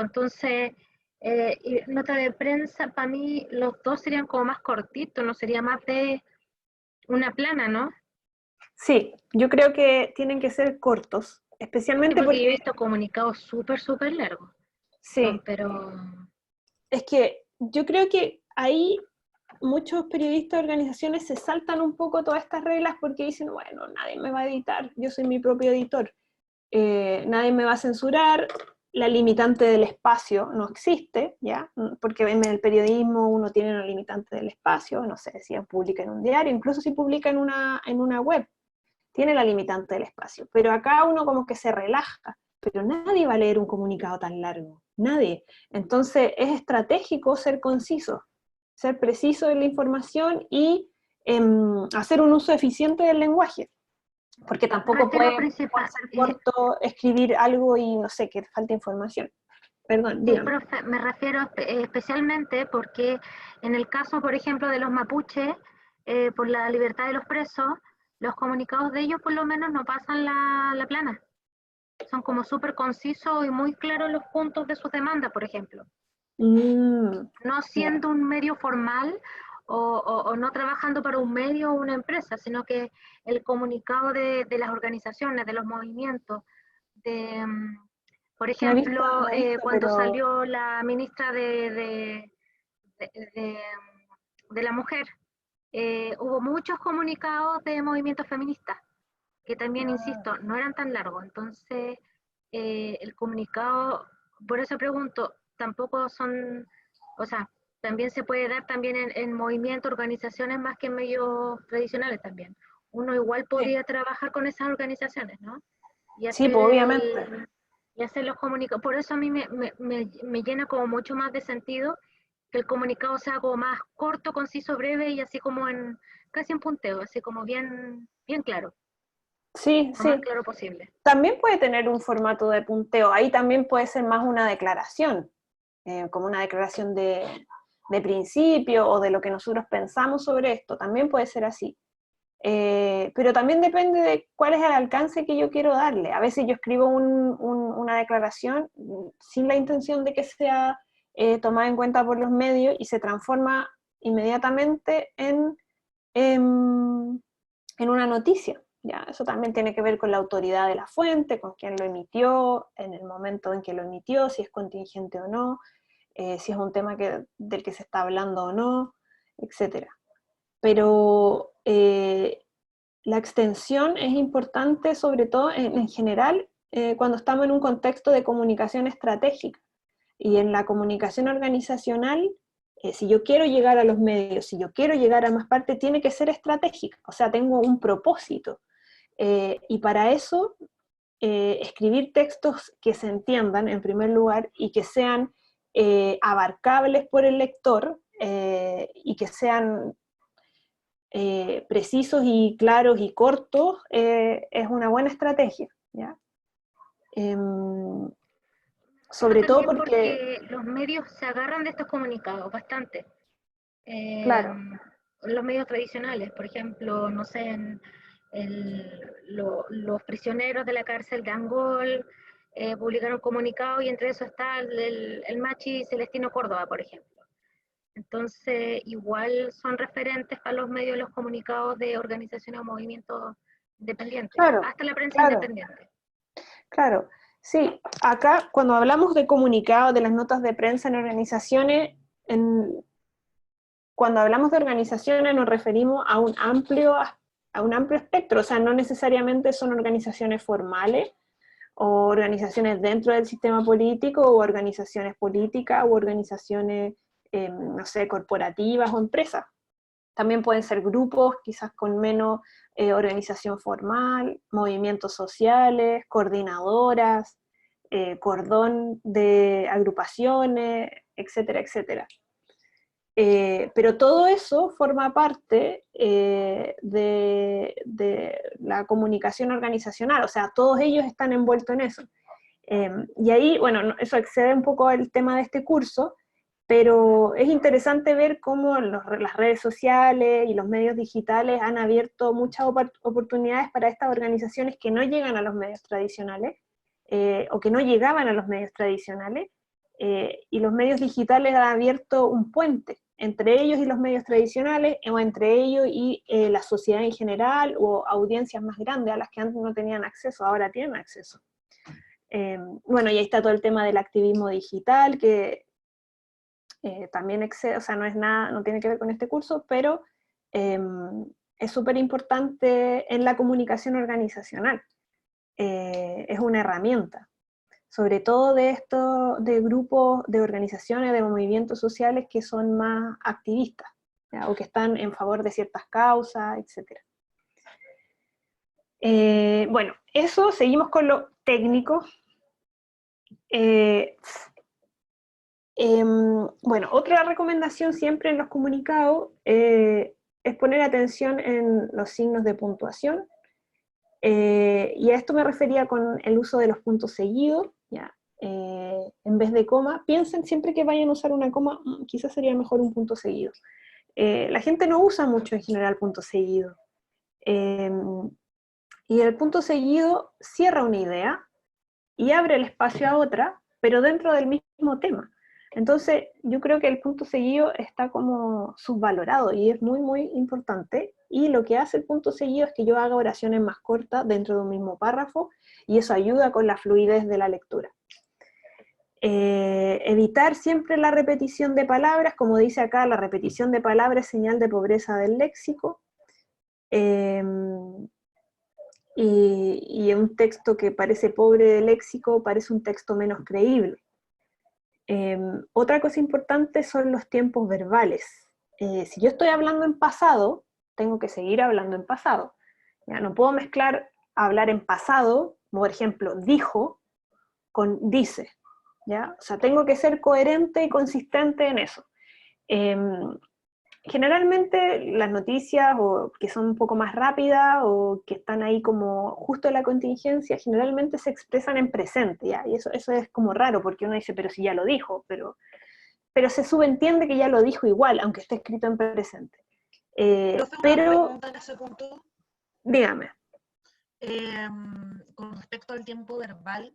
entonces, y nota de prensa, para mí los dos serían como más cortitos, no sería más de una plana, ¿no? Sí, yo creo que tienen que ser cortos, especialmente Porque yo he porque... visto comunicados súper largos. Sí, Pero es que yo creo que ahí muchos periodistas de organizaciones se saltan un poco todas estas reglas porque dicen, bueno, nadie me va a editar, yo soy mi propio editor, nadie me va a censurar, la limitante del espacio no existe, ¿ya? Porque en el periodismo uno tiene una limitante del espacio, no sé, si publica en un diario, incluso si publica en una web, tiene la limitante del espacio, pero acá uno como que se relaja, pero nadie va a leer un comunicado tan largo, nadie. Entonces es estratégico ser conciso, ser preciso en la información y hacer un uso eficiente del lenguaje, porque tampoco puede ser corto escribir algo y no sé, que falta información. Perdón, dígame. profe, me refiero especialmente porque en el caso, por ejemplo, de los mapuches, por la libertad de los presos, los comunicados de ellos por lo menos no pasan la plana. Son como súper concisos y muy claros los puntos de sus demandas, por ejemplo. No siendo un medio formal o no trabajando para un medio o una empresa, sino que el comunicado de las organizaciones, de los movimientos, por ejemplo, cuando salió la ministra de la mujer, hubo muchos comunicados de movimientos feministas, que también, insisto, no eran tan largos. Entonces, el comunicado, por eso pregunto, tampoco son, o sea, también se puede dar también en movimientos, organizaciones más que en medios tradicionales también. Uno igual podría trabajar con esas organizaciones, ¿no? Y sí, pues obviamente. Y hacer los comunicados. Por eso a mí me llena como mucho más de sentido que el comunicado sea como más corto, conciso, breve y así como casi en punteo, así como bien claro. Sí, Lo sí. más claro posible. También puede tener un formato de punteo, ahí también puede ser más una declaración, como una declaración de principio o de lo que nosotros pensamos sobre esto, también puede ser así. Pero también depende de cuál es el alcance que yo quiero darle. A veces yo escribo una declaración sin la intención de que sea tomada en cuenta por los medios y se transforma inmediatamente en una noticia. ¿Ya? Eso también tiene que ver con la autoridad de la fuente, con quién lo emitió, en el momento en que lo emitió, si es contingente o no, si es un tema del que se está hablando o no, etc. Pero la extensión es importante, sobre todo en general, cuando estamos en un contexto de comunicación estratégica. Y en la comunicación organizacional, si yo quiero llegar a los medios, si yo quiero llegar a más partes, tiene que ser estratégica, o sea, tengo un propósito. Y para eso, escribir textos que se entiendan, en primer lugar, y que sean abarcables por el lector, y que sean precisos y claros y cortos, es una buena estrategia, ¿ya? Sobre todo También porque, los medios se agarran de estos comunicados bastante. claro, Los medios tradicionales, por ejemplo, no sé, los prisioneros de la cárcel de Angol publicaron un comunicado y entre eso está el Machi Celestino Córdoba, por ejemplo. Entonces, igual son referentes para los medios los comunicados de organizaciones o movimientos independientes, claro, hasta la prensa claro. independiente. Claro, sí, acá cuando hablamos de comunicados, de las notas de prensa en organizaciones, cuando hablamos de organizaciones nos referimos a un amplio espectro, o sea, no necesariamente son organizaciones formales o organizaciones dentro del sistema político o organizaciones políticas o organizaciones, no sé, corporativas o empresas. También pueden ser grupos, quizás con menos organización formal, movimientos sociales, coordinadoras, cordón de agrupaciones, etcétera, etcétera. Pero todo eso forma parte de la comunicación organizacional, o sea, todos ellos están envueltos en eso. Y ahí, bueno, eso excede un poco el tema de este curso, pero es interesante ver cómo las redes sociales y los medios digitales han abierto muchas oportunidades para estas organizaciones que no llegan a los medios tradicionales, o que no llegaban a los medios tradicionales, y los medios digitales han abierto un puente entre ellos y los medios tradicionales, o entre ellos y la sociedad en general, o audiencias más grandes a las que antes no tenían acceso, ahora tienen acceso. Bueno, y ahí está todo el tema del activismo digital, que también excede, o sea, no es nada, no tiene que ver con este curso, pero es súper importante en la comunicación organizacional. Es una herramienta, sobre todo de grupos, de organizaciones, de movimientos sociales que son más activistas, ¿ya? O que están en favor de ciertas causas, etc. Bueno, eso, seguimos con lo técnico. Bueno, otra recomendación siempre en los comunicados es poner atención en los signos de puntuación, y a esto me refería con el uso de los puntos seguidos, ¿ya? En vez de coma. Piensen siempre que vayan a usar una coma, quizás sería mejor un punto seguido. La gente no usa mucho en general punto seguido, y el punto seguido cierra una idea y abre el espacio a otra, pero dentro del mismo tema. Entonces, yo creo que el punto seguido está como subvalorado y es muy, muy importante. Y lo que hace el punto seguido es que yo haga oraciones más cortas dentro de un mismo párrafo, y eso ayuda con la fluidez de la lectura. Evitar siempre la repetición de palabras, como dice acá, la repetición de palabras es señal de pobreza del léxico. Y un texto que parece pobre de léxico parece un texto menos creíble. Otra cosa importante son los tiempos verbales. Si yo estoy hablando en pasado, tengo que seguir hablando en pasado. ¿Ya? No puedo mezclar hablar en pasado, como por ejemplo dijo, con dice. ¿Ya? O sea, tengo que ser coherente y consistente en eso. Generalmente las noticias o que son un poco más rápidas o que están ahí como justo en la contingencia, generalmente se expresan en presente, ¿ya? Y eso es como raro, porque uno dice, pero si ya lo dijo, pero se subentiende que ya lo dijo igual, aunque esté escrito en presente. Una pregunta en ese punto. Dígame. Con respecto al tiempo verbal,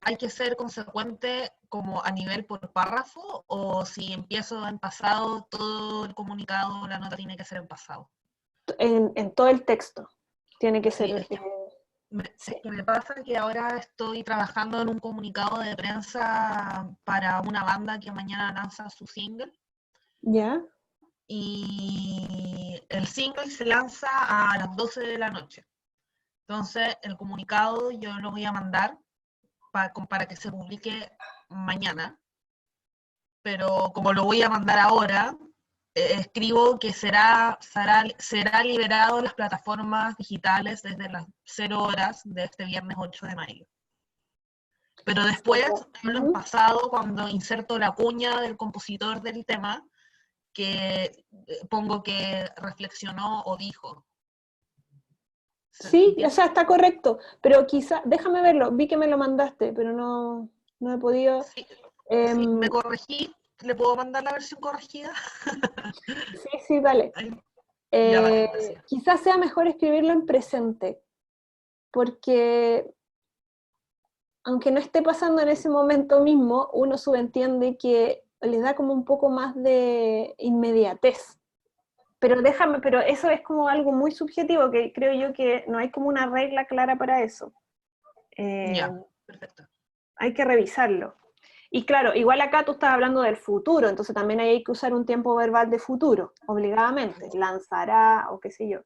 ¿hay que ser consecuente como a nivel por párrafo, o si empiezo en pasado, todo el comunicado, la nota tiene que ser en pasado? En todo el texto tiene que ser... Sí. Me pasa que ahora estoy trabajando en un comunicado de prensa para una banda que mañana lanza su single. ¿Ya? Y el single se lanza a las 12 de la noche. Entonces, el comunicado yo lo voy a mandar para que se publique mañana, pero como lo voy a mandar ahora, escribo que será liberado en las plataformas digitales desde las 0 horas de este viernes 8 de mayo. Pero después, en pasado, cuando inserto la cuña del compositor del tema, que pongo que reflexionó o dijo. Sí, o sea, está correcto, pero quizá, déjame verlo, vi que me lo mandaste, pero no he podido. Sí, Em, me corregí. ¿Le puedo mandar la versión corregida? sí, dale. Ahí. Ya, vale, gracias. Quizás sea mejor escribirlo en presente, porque aunque no esté pasando en ese momento mismo, uno subentiende que les da como un poco más de inmediatez. Pero pero eso es como algo muy subjetivo, que creo yo que no hay como una regla clara para eso. Ya, perfecto. Hay que revisarlo. Y claro, igual acá tú estás hablando del futuro, entonces también hay que usar un tiempo verbal de futuro, obligadamente, lanzará o qué sé yo.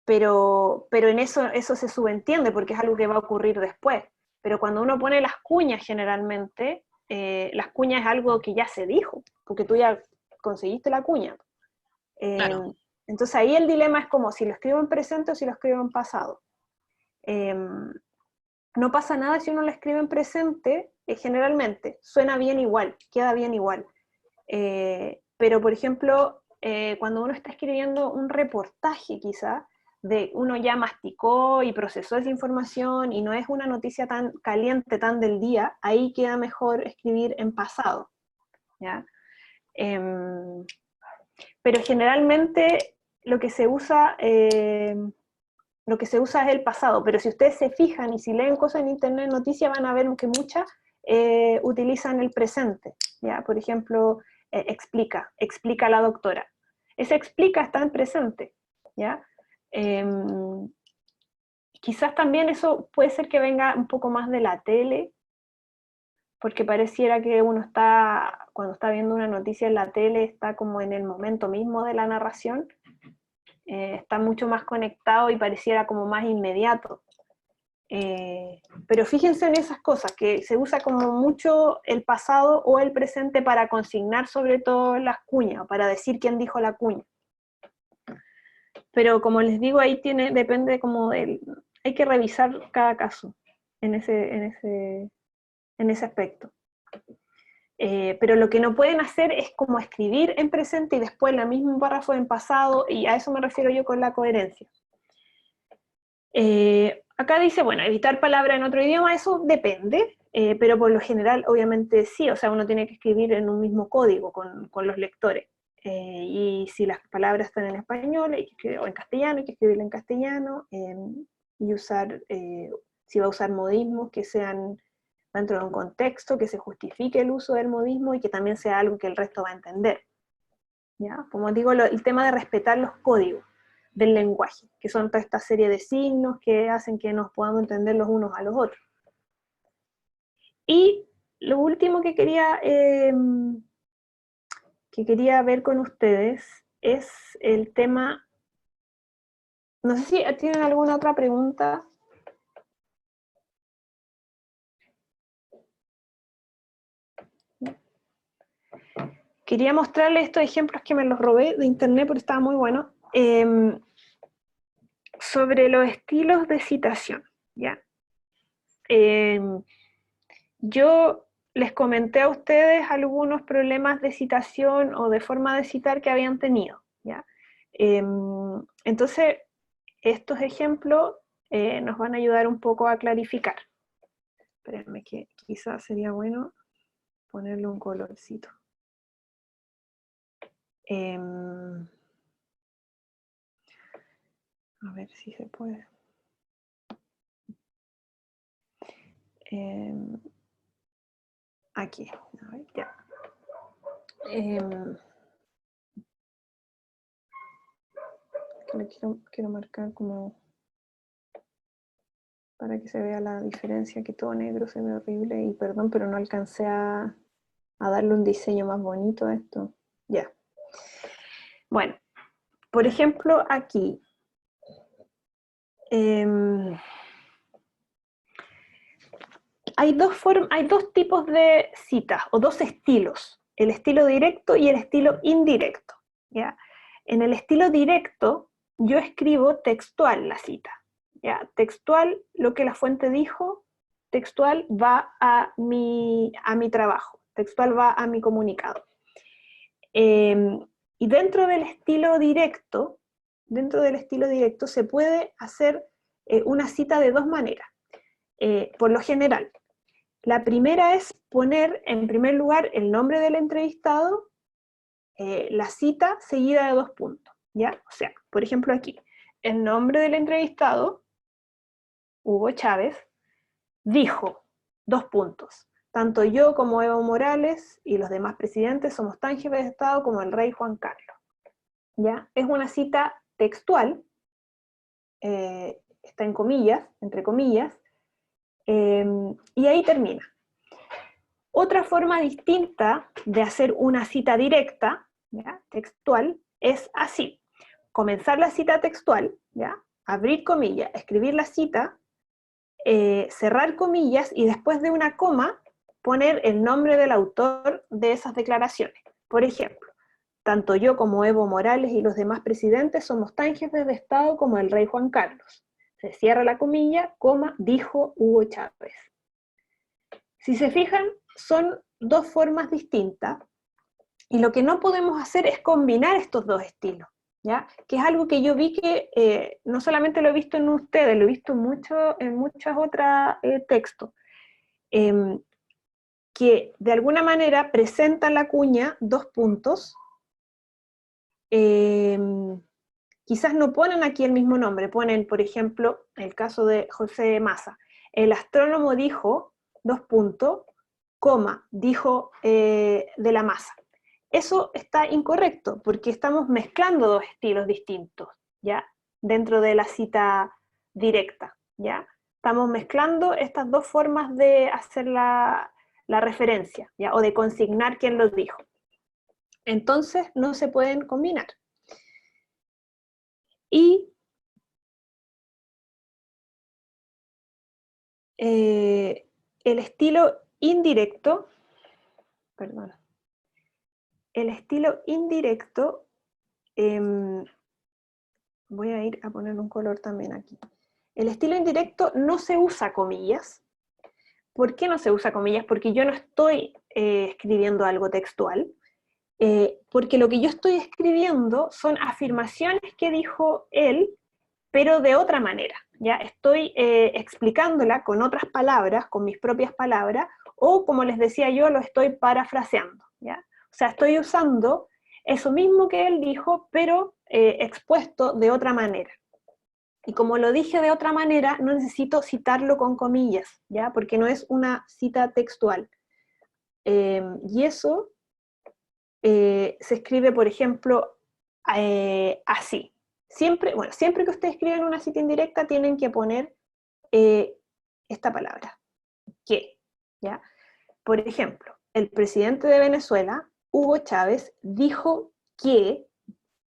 Pero en eso se subentiende porque es algo que va a ocurrir después. Pero cuando uno pone las cuñas generalmente, las cuñas es algo que ya se dijo, porque tú ya conseguiste la cuña. Claro. Entonces ahí el dilema es como si lo escribo en presente o si lo escribo en pasado. No pasa nada si uno lo escribe en presente, generalmente, suena bien igual, queda bien igual. Pero, por ejemplo, cuando uno está escribiendo un reportaje quizá, de uno ya masticó y procesó esa información y no es una noticia tan caliente, tan del día, ahí queda mejor escribir en pasado, ¿ya? Pero generalmente lo que se usa es el pasado, pero si ustedes se fijan y si leen cosas en internet, noticias, van a ver que muchas utilizan el presente, ¿ya? Por ejemplo, explica la doctora. Ese explica está en presente, ¿ya? Quizás también eso puede ser que venga un poco más de la tele, porque pareciera que uno está, cuando está viendo una noticia en la tele, está como en el momento mismo de la narración, está mucho más conectado y pareciera como más inmediato. Pero fíjense en esas cosas, que se usa como mucho el pasado o el presente para consignar sobre todo las cuñas, para decir quién dijo la cuña. Pero como les digo, ahí depende como hay que revisar cada caso en ese aspecto. Pero lo que no pueden hacer es como escribir en presente y después el mismo párrafo en pasado, y a eso me refiero yo con la coherencia. Acá dice, bueno, evitar palabras en otro idioma, eso depende, pero por lo general obviamente sí, o sea, uno tiene que escribir en un mismo código con los lectores. Y si las palabras están en español o en castellano, hay que escribirlo en castellano, y usar, si va a usar modismos que sean dentro de un contexto, que se justifique el uso del modismo y que también sea algo que el resto va a entender. ¿Ya? Como digo, el tema de respetar los códigos del lenguaje, que son toda esta serie de signos que hacen que nos podamos entender los unos a los otros. Y lo último que quería ver con ustedes es el tema, no sé si tienen alguna otra pregunta. Quería mostrarles estos ejemplos que me los robé de internet porque estaba muy bueno, sobre los estilos de citación, ¿ya? Yo les comenté a ustedes algunos problemas de citación o de forma de citar que habían tenido, ¿ya? Entonces, estos ejemplos nos van a ayudar un poco a clarificar. Espérenme que quizás sería bueno ponerle un colorcito. A ver si se puede. Aquí, a ver, ya. Quiero marcar como para que se vea la diferencia, que todo negro se ve horrible, y perdón, pero no alcancé a darle un diseño más bonito a esto. Ya. Bueno, por ejemplo, aquí. Hay dos tipos de citas, o dos estilos, el estilo directo y el estilo indirecto, ¿ya? En el estilo directo, yo escribo textual la cita, ¿ya? Textual, lo que la fuente dijo, textual va a mi trabajo, textual va a mi comunicado. Y dentro del estilo directo, dentro del estilo directo se puede hacer una cita de dos maneras. Por lo general, la primera es poner en primer lugar el nombre del entrevistado, la cita seguida de 2 puntos, ¿ya? O sea, por ejemplo aquí, el nombre del entrevistado, Hugo Chávez, dijo, 2 puntos, tanto yo como Evo Morales y los demás presidentes somos tan jefes de Estado como el rey Juan Carlos, ¿ya? Es una cita textual, está en comillas, entre comillas, y ahí termina. Otra forma distinta de hacer una cita directa, ¿ya? Textual, es así. Comenzar la cita textual, ¿ya? Abrir comillas, escribir la cita, cerrar comillas y después de una coma poner el nombre del autor de esas declaraciones. Por ejemplo, tanto yo como Evo Morales y los demás presidentes somos tan jefes de Estado como el rey Juan Carlos. Se cierra la comilla, coma, dijo Hugo Chávez. Si se fijan, son dos formas distintas, y lo que no podemos hacer es combinar estos dos estilos, ¿ya? Que es algo que yo vi que no solamente lo he visto en ustedes, lo he visto mucho en muchas otras textos, que de alguna manera presentan la cuña 2 puntos, quizás no ponen aquí el mismo nombre, ponen, por ejemplo, el caso de José Massa, el astrónomo dijo, 2 puntos, coma, dijo de la Masa. Eso está incorrecto, porque estamos mezclando dos estilos distintos, ¿ya? Dentro de la cita directa, ¿ya? Estamos mezclando estas dos formas de hacer la referencia, ¿ya? O de consignar quién lo dijo. Entonces, no se pueden combinar. Y el estilo indirecto, perdón, el estilo indirecto, voy a ir a poner un color también aquí. El estilo indirecto no se usa comillas. ¿Por qué no se usa comillas? Porque yo no estoy escribiendo algo textual, porque lo que yo estoy escribiendo son afirmaciones que dijo él, pero de otra manera, ¿ya? Estoy explicándola con otras palabras, con mis propias palabras, o como les decía yo, lo estoy parafraseando, ¿ya? O sea, estoy usando eso mismo que él dijo, pero expuesto de otra manera. Y como lo dije de otra manera, no necesito citarlo con comillas, ¿ya? Porque no es una cita textual. Y eso se escribe, por ejemplo, así. Siempre que ustedes escriben una cita indirecta, tienen que poner esta palabra, que, ¿ya? Por ejemplo, el presidente de Venezuela, Hugo Chávez, dijo que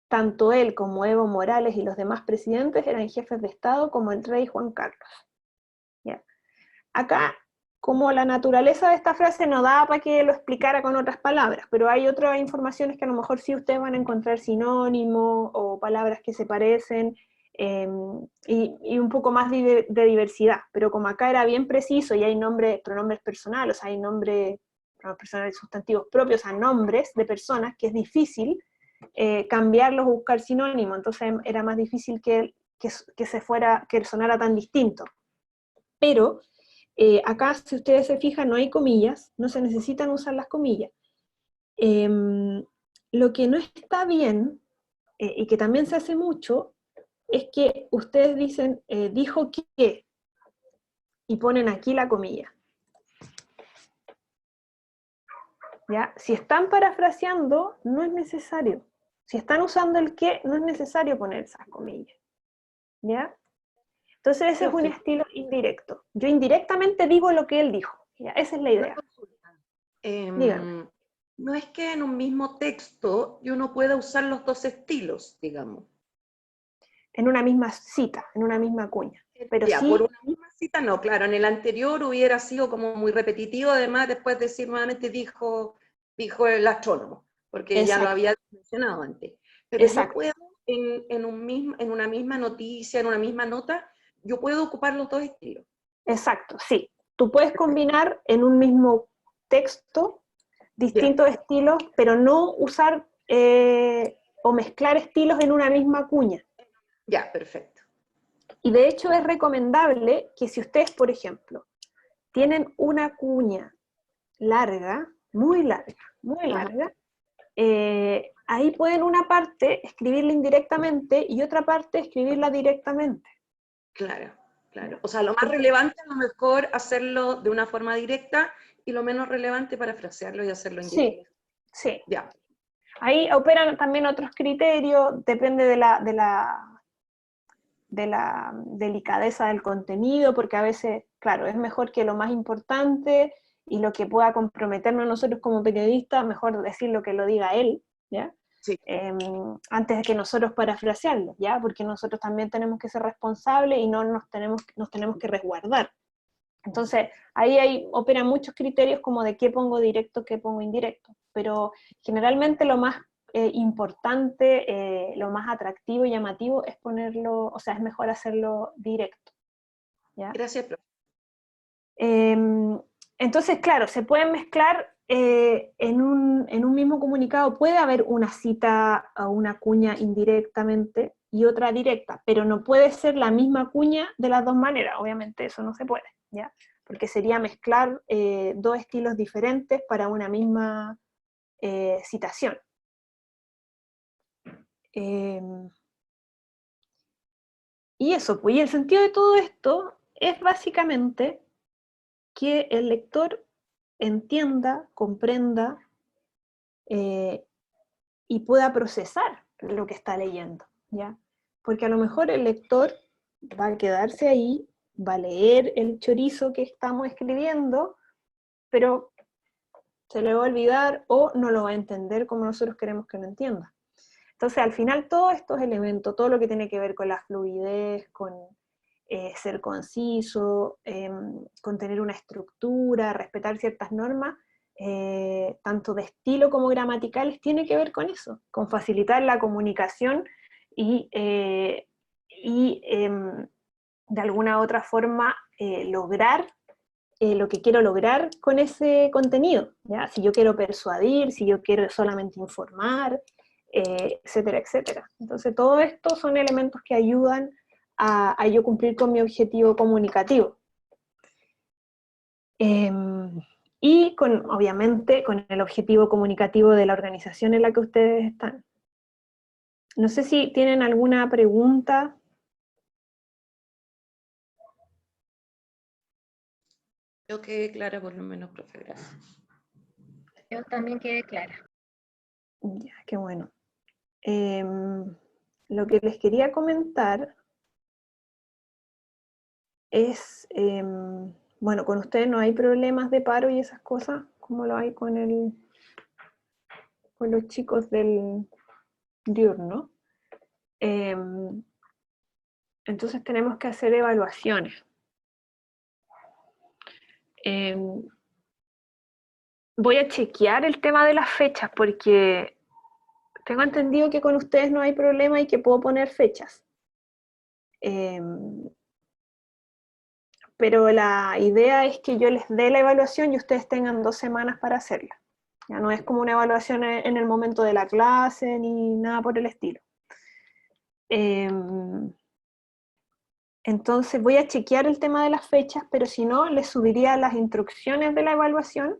tanto él como Evo Morales y los demás presidentes eran jefes de Estado como el rey Juan Carlos, ¿ya? Acá, como la naturaleza de esta frase no daba para que lo explicara con otras palabras, pero hay otras informaciones que a lo mejor sí ustedes van a encontrar sinónimos o palabras que se parecen, y un poco más de diversidad, pero como acá era bien preciso y hay pronombres personales, o sea, hay pronombres personales sustantivos propios, o sea, nombres de personas, que es difícil cambiarlos o buscar sinónimos, entonces era más difícil que sonara tan distinto. Pero acá, si ustedes se fijan, no hay comillas, no se necesitan usar las comillas. Lo que no está bien, y que también se hace mucho, es que ustedes dicen, dijo que, y ponen aquí la comilla. ¿Ya? Si están parafraseando, no es necesario. Si están usando el que, no es necesario poner esas comillas. ¿Ya? Entonces ese es un estilo indirecto. Yo indirectamente digo lo que él dijo. ¿Ya? Esa es la idea. Díganme. No es que en un mismo texto yo no pueda usar los dos estilos, digamos. En una misma cita, en una misma cuña. Pero Ya, sí, por una misma cita no, claro, en el anterior hubiera sido como muy repetitivo, además después decir nuevamente dijo el astrónomo, porque ya lo había mencionado antes. Pero yo puedo, en una misma noticia, en una misma nota, yo puedo ocupar los dos estilos. Exacto, sí. Tú puedes combinar en un mismo texto distintos estilos, pero no usar o mezclar estilos en una misma cuña. Ya, perfecto. Y de hecho es recomendable que si ustedes, por ejemplo, tienen una cuña larga, muy larga, ahí pueden una parte escribirla indirectamente y otra parte escribirla directamente. Claro, claro. O sea, lo más relevante a lo mejor hacerlo de una forma directa y lo menos relevante parafrasearlo y hacerlo en Sí, directo. sí. Ya. Ahí operan también otros criterios, depende de la delicadeza del contenido, porque a veces, claro, es mejor que lo más importante y lo que pueda comprometernos a nosotros como periodistas, mejor decir lo que lo diga él, ¿ya? Sí. Antes de que nosotros parafrasearlo, ¿ya? Porque nosotros también tenemos que ser responsables y no nos tenemos que resguardar. Entonces, ahí operan muchos criterios como de qué pongo directo, qué pongo indirecto, pero generalmente lo más importante, lo más atractivo y llamativo es ponerlo, o sea, es mejor hacerlo directo, ¿ya? Gracias, profe. Entonces, claro, se pueden mezclar en un mismo comunicado, puede haber una cita o una cuña indirectamente y otra directa, pero no puede ser la misma cuña de las dos maneras, obviamente eso no se puede, ¿ya? Porque sería mezclar dos estilos diferentes para una misma citación. Y eso, pues, y el sentido de todo esto es básicamente que el lector entienda, comprenda y pueda procesar lo que está leyendo, ¿ya? Porque a lo mejor el lector va a quedarse ahí, va a leer el chorizo que estamos escribiendo, pero se le va a olvidar o no lo va a entender como nosotros queremos que lo entienda. Entonces, al final, todos estos elementos, todo lo que tiene que ver con la fluidez, con ser conciso, con tener una estructura, respetar ciertas normas, tanto de estilo como gramaticales, tiene que ver con eso, con facilitar la comunicación y de alguna otra forma lograr lo que quiero lograr con ese contenido, ¿ya? Si yo quiero persuadir, si yo quiero solamente informar, etcétera, etcétera. Entonces, todo esto son elementos que ayudan a yo cumplir con mi objetivo comunicativo. Y obviamente con el objetivo comunicativo de la organización en la que ustedes están. No sé si tienen alguna pregunta. Yo quedé clara por lo menos, profe, gracias. Yo también quedé clara. Ya, qué bueno. Lo que les quería comentar es, bueno, con ustedes no hay problemas de paro y esas cosas, como lo hay con los chicos del diurno. Entonces tenemos que hacer evaluaciones. Voy a chequear el tema de las fechas porque tengo entendido que con ustedes no hay problema y que puedo poner fechas. Pero la idea es que yo les dé la evaluación y ustedes tengan 2 semanas para hacerla. Ya no es como una evaluación en el momento de la clase ni nada por el estilo. Entonces voy a chequear el tema de las fechas, pero si no, les subiría las instrucciones de la evaluación,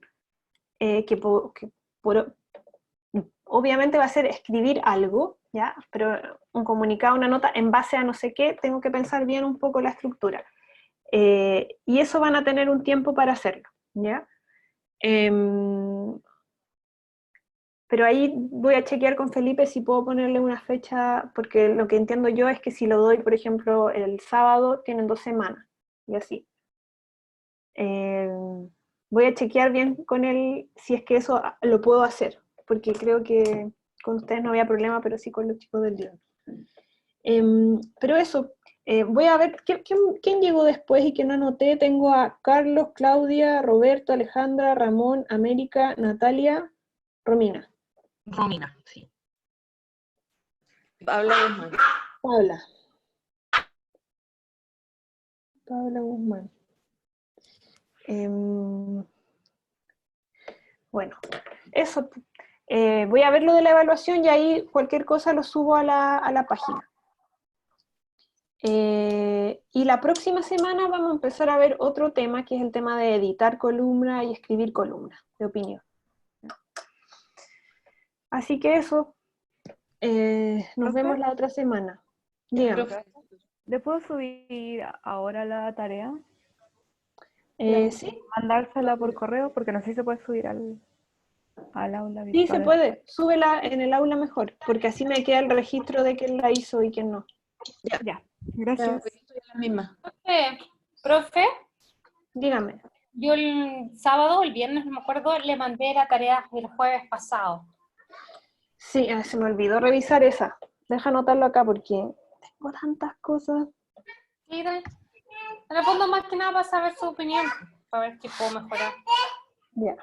obviamente va a ser escribir algo, ¿ya? Pero un comunicado, una nota, en base a no sé qué, tengo que pensar bien un poco la estructura. Y eso van a tener un tiempo para hacerlo, ¿ya? Pero ahí voy a chequear con Felipe si puedo ponerle una fecha, porque lo que entiendo yo es que si lo doy, por ejemplo, el sábado, tienen 2 semanas, y así. Voy a chequear bien con él si es que eso lo puedo hacer, porque creo que con ustedes no había problema, pero sí con los chicos del día. Pero eso, voy a ver quién llegó después y que no anoté. Tengo a Carlos, Claudia, Roberto, Alejandra, Ramón, América, Natalia, Romina. Romina, sí. Paula Guzmán. Paula Guzmán. Bueno, eso. Voy a ver lo de la evaluación y ahí cualquier cosa lo subo a la página. Y la próxima semana vamos a empezar a ver otro tema, que es el tema de editar columna y escribir columna de opinión. Así que eso, nos vemos la otra semana. Dígame. ¿Le puedo subir ahora la tarea? Sí. Mandársela por correo, porque no sé si se puede subir al aula virtual. Sí, se puede. Súbela en el aula mejor, porque así me queda el registro de quién la hizo y quién no. Ya, gracias. La misma. Profe, dígame. Yo el sábado o el viernes, no me acuerdo, le mandé la tarea el jueves pasado. Sí, se me olvidó revisar esa. Deja anotarlo acá porque tengo tantas cosas. Sí, en el fondo más que nada para saber su opinión, para ver si puedo mejorar. Ya.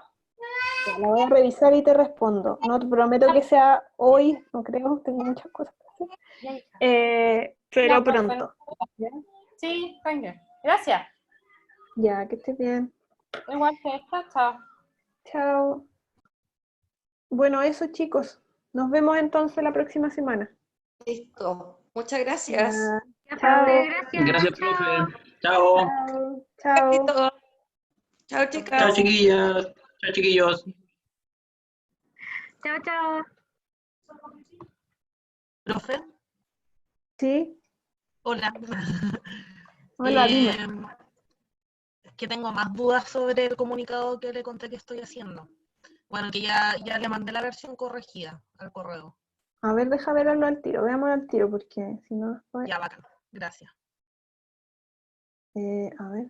Ya, la voy a revisar y te respondo. No te prometo que sea hoy, no creo, tengo muchas cosas que hacer. Pero Ya, pronto. ¿Ya? Sí, venga. Gracias. Ya, que estés bien. Igual que chao. Chao. Bueno, eso chicos. Nos vemos entonces la próxima semana. Listo. Muchas gracias. Ya. Chao. Gracias, profe. Chao. Chao. Chao, chicas. Chao, chiquillas. Chao, chiquillos. Chao, chao. ¿Profe? Sí. Hola. Hola, dime. Es que tengo más dudas sobre el comunicado que le conté que estoy haciendo. Bueno, que ya le mandé la versión corregida al correo. A ver, deja verlo al tiro. Veámoslo al tiro, porque si no después... Ya, bacán. Gracias. A ver.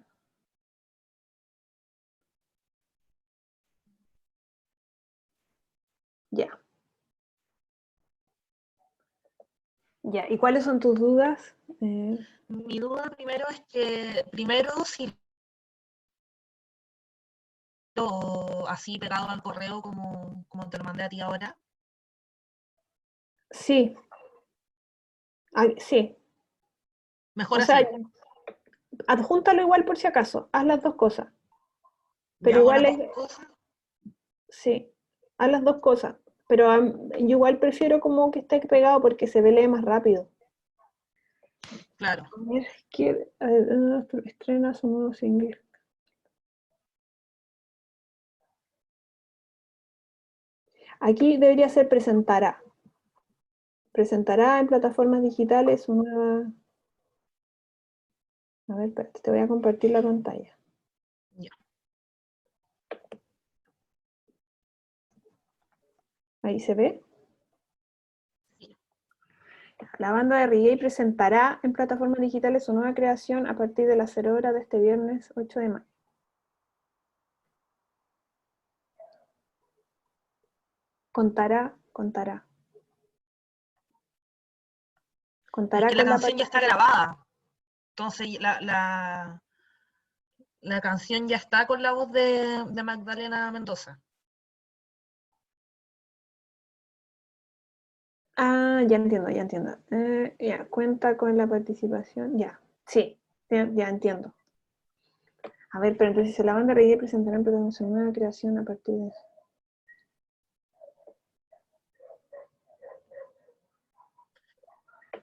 Ya. Ya, ¿y cuáles son tus dudas? Mi duda primero es que, si lo así pegado al correo como te lo mandé a ti ahora. Sí. Sí. Mejor o así. sea, adjúntalo igual por si acaso. Haz las dos cosas. Pero ¿Ya igual hago las es... dos cosas? Sí, haz las dos cosas. Pero yo igual prefiero como que esté pegado porque se lee más rápido. Claro. A ver, estrena su nuevo single. Aquí debería ser presentará. Presentará en plataformas digitales su nueva... A ver, espérate, te voy a compartir la pantalla. Ya. Ahí se ve. La banda de reggae presentará en plataformas digitales su nueva creación a partir de las 0 horas de este viernes 8 de mayo. Contará. Es Contará que la con la canción ya está grabada. Entonces la canción ya está con la voz de Magdalena Mendoza. Ah, ya entiendo. Ya, cuenta con la participación. Ya, sí, ya entiendo. A ver, pero entonces la banda reggae presentará en su nueva creación a partir de eso.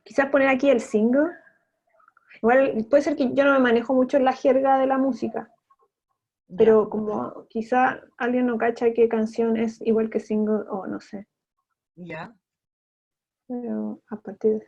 Quizás poner aquí el single. Igual puede ser que yo no me manejo mucho en la jerga de la música. Pero como quizá alguien no cacha qué canción es igual que single, o no sé. Ya. Pero a partir de...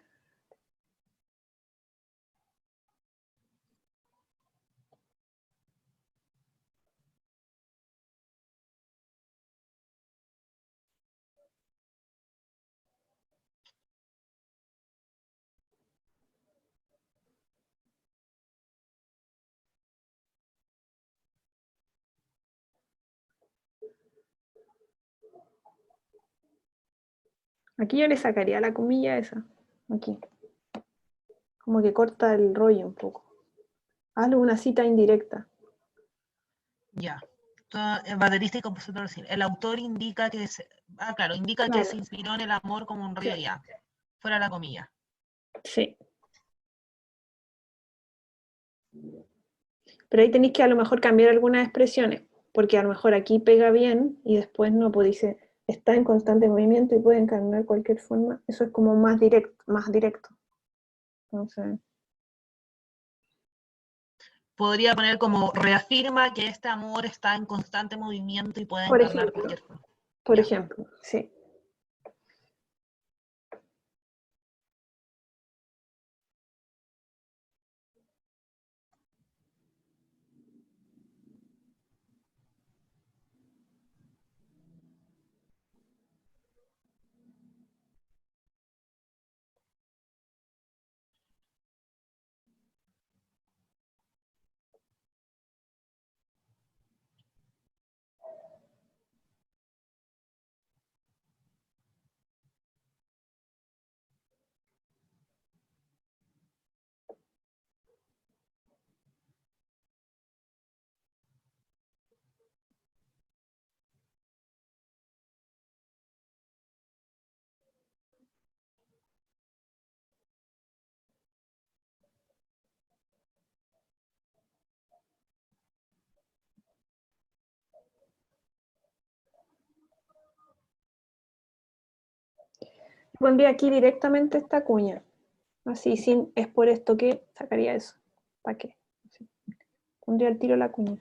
Aquí yo le sacaría la comilla esa. Aquí. Como que corta el rollo un poco. Hazle una cita indirecta. Ya. El baterista y compositor, el autor indica que indica que se inspiró en el amor como un río, ya. Fuera la comilla. Sí. Pero ahí tenéis que a lo mejor cambiar algunas expresiones, porque a lo mejor aquí pega bien y después no, pues dice, está en constante movimiento y puede encarnar cualquier forma. Eso es como más directo. Entonces, podría poner como reafirma que este amor está en constante movimiento y puede Por encarnar ejemplo. cualquier forma. Por Ya. ejemplo, sí. Pondría aquí directamente esta cuña. Así, sin, es por esto que sacaría eso. ¿Para qué? Así. Pondría al tiro la cuña.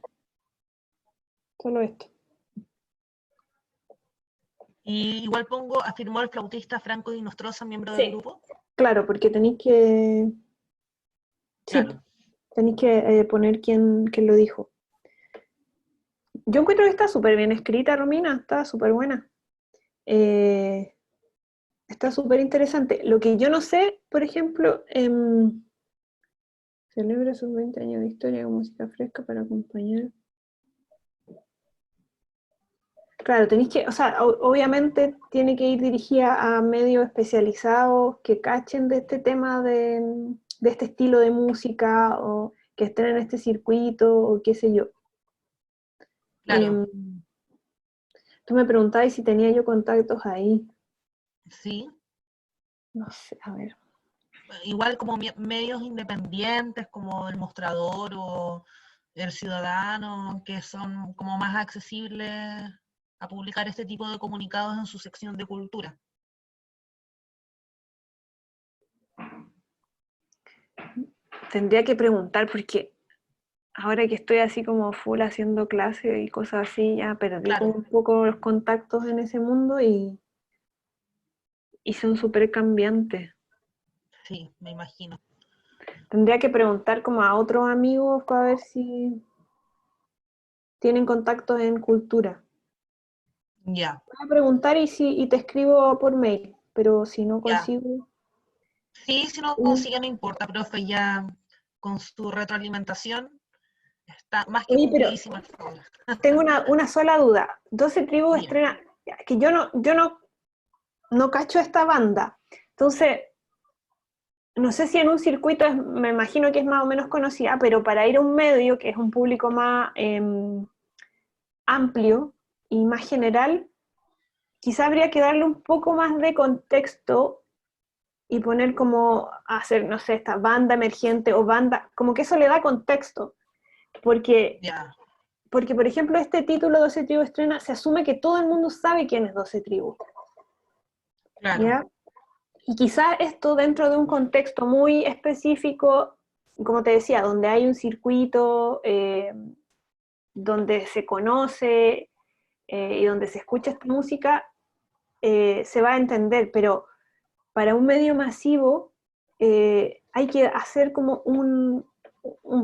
Solo esto. Y igual pongo, afirmó el flautista Franco Di Nostroza, miembro Sí. del grupo. Claro, porque tenéis que... Sí, Claro. tenéis que poner quién lo dijo. Yo encuentro que está súper bien escrita, Romina, está súper buena. Está súper interesante. Lo que yo no sé, por ejemplo, celebra sus 20 años de historia con música fresca para acompañar. Claro, tenéis que, o sea, obviamente tiene que ir dirigida a medios especializados que cachen de este tema de este estilo de música o que estén en este circuito o qué sé yo. Claro. Tú me preguntabas si tenía yo contactos ahí. Sí. No sé, a ver. Igual como medios independientes como El Mostrador o El Ciudadano, que son como más accesibles a publicar este tipo de comunicados en su sección de cultura. Tendría que preguntar porque ahora que estoy así como full haciendo clases y cosas así, ya perdí como un poco los contactos en ese mundo y son súper cambiantes. Sí, me imagino. Tendría que preguntar como a otros amigos para ver si tienen contactos en cultura. Ya. Voy a preguntar y te escribo por mail, pero si no Ya. consigo... Sí, si no consigue no importa, profe, ya con su retroalimentación está más que Oye, pero cumplidísima. tengo una sola duda. 12 Tribus Bien. estrena... Que yo no cacho esta banda. Entonces, no sé si en un circuito me imagino que es más o menos conocida, pero para ir a un medio que es un público más amplio y más general, quizá habría que darle un poco más de contexto y poner como hacer, no sé, esta banda emergente o banda, como que eso le da contexto, porque, porque por ejemplo este título 12 Tribus estrena, se asume que todo el mundo sabe quién es 12 Tribus. Claro. ¿Ya? Y quizá esto dentro de un contexto muy específico, como te decía, donde hay un circuito, donde se conoce y donde se escucha esta música, se va a entender, pero para un medio masivo hay que hacer como un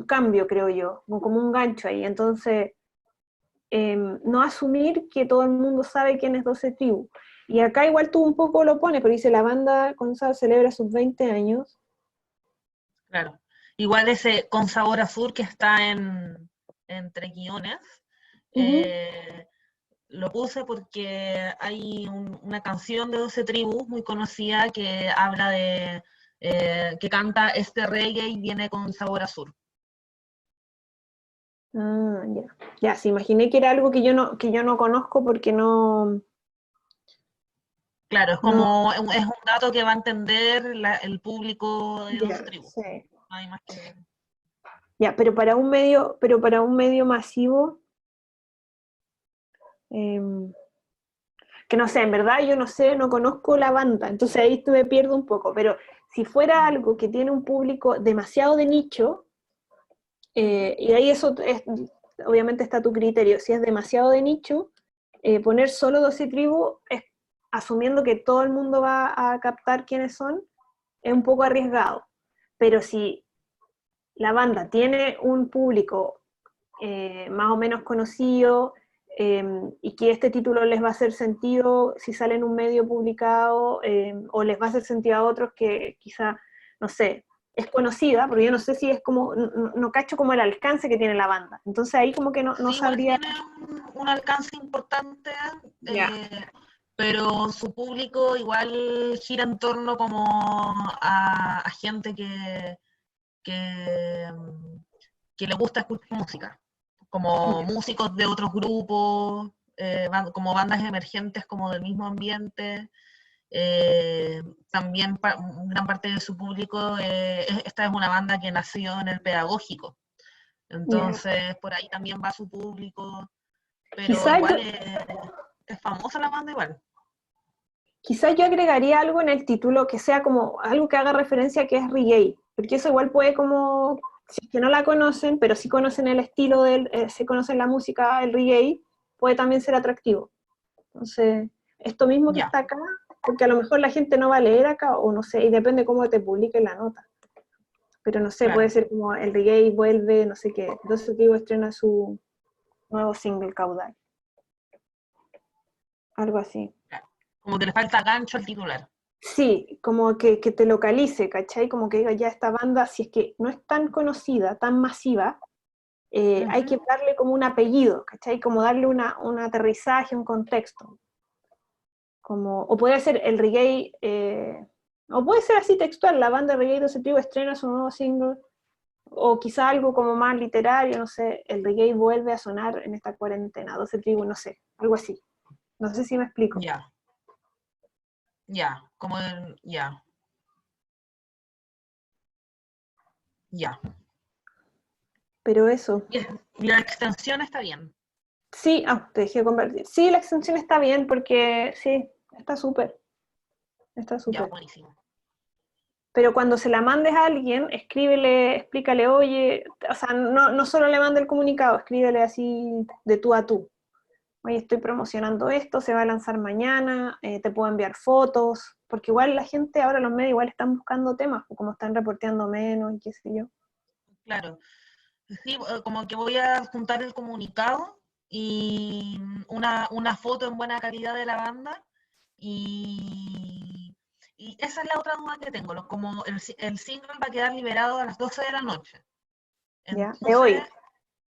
cambio, creo yo, como un gancho ahí. Entonces, no asumir que todo el mundo sabe quién es 12 Tribus. Y acá igual tú un poco lo pones, pero dice, la banda Consal celebra sus 20 años. Claro. Igual ese Con Sabor a Sur que está entre guiones, lo puse porque hay una canción de 12 Tribus muy conocida que habla de, que canta este reggae y viene con sabor a sur. Ah, ya. Ya, se imaginé que era algo que yo no conozco porque no... Claro, es como, es un dato que va a entender el público de 12 Tribus. Sí. No hay más que... Ya, pero para un medio masivo, que no sé, en verdad yo no sé, no conozco la banda, entonces ahí me pierdo un poco, pero si fuera algo que tiene un público demasiado de nicho, Y ahí eso es, obviamente está a tu criterio. Si es demasiado de nicho, poner solo 12 tribus, asumiendo que todo el mundo va a captar quiénes son, es un poco arriesgado. Pero si la banda tiene un público más o menos conocido, y que este título les va a hacer sentido si sale en un medio publicado, o les va a hacer sentido a otros que quizá, no sé, es conocida, pero yo no sé si es como, no cacho como el alcance que tiene la banda. Entonces ahí como que no Sí, igual sabría... tiene un alcance importante, Ya. pero su público igual gira en torno como a gente que, que le gusta escuchar música, como músicos de otros grupos, como bandas emergentes como del mismo ambiente. También gran parte de su público, esta es una banda que nació en el pedagógico, entonces por ahí también va su público, pero Quizás igual es famosa la banda igual. Quizás yo agregaría algo en el título que sea como algo que haga referencia a que es reggae, porque eso igual puede como, si es que no la conocen, pero sí conocen el estilo, se conocen la música, el reggae, puede también ser atractivo. Entonces, esto mismo que está acá, porque a lo mejor la gente no va a leer acá, o no sé, y depende cómo te publiquen la nota. Pero no sé, Claro. puede ser como el reggae vuelve, no sé qué. Entonces, digo, estrena su nuevo single, Caudal. Algo así. Como que le falta gancho al titular. Sí, como que te localice, ¿cachai? Como que diga, ya esta banda, si es que no es tan conocida, tan masiva, hay que darle como un apellido, ¿cachai? Como darle un aterrizaje, un contexto. Como, o puede ser el reggae, o puede ser así textual, la banda reggae 12 Tribus estrena su nuevo single, o quizá algo como más literario, no sé, el reggae vuelve a sonar en esta cuarentena, 12 Tribus, no sé, algo así. No sé si me explico. Ya, como ya. Pero eso. Y la extensión está bien. Sí, te dejé convertir. Sí, la extensión está bien porque sí, está súper. Está súper. Ya, buenísimo. Pero cuando se la mandes a alguien, escríbele, explícale, oye, o sea, no solo le mande el comunicado, escríbele así de tú a tú. Oye, estoy promocionando esto, se va a lanzar mañana, te puedo enviar fotos, porque igual la gente, ahora los medios igual están buscando temas, como están reporteando menos y qué sé yo. Claro. Sí, como que voy a juntar el comunicado y una foto en buena calidad de la banda, y esa es la otra duda que tengo, como el single va a quedar liberado a las 12 de la noche. Entonces, ya, de hoy.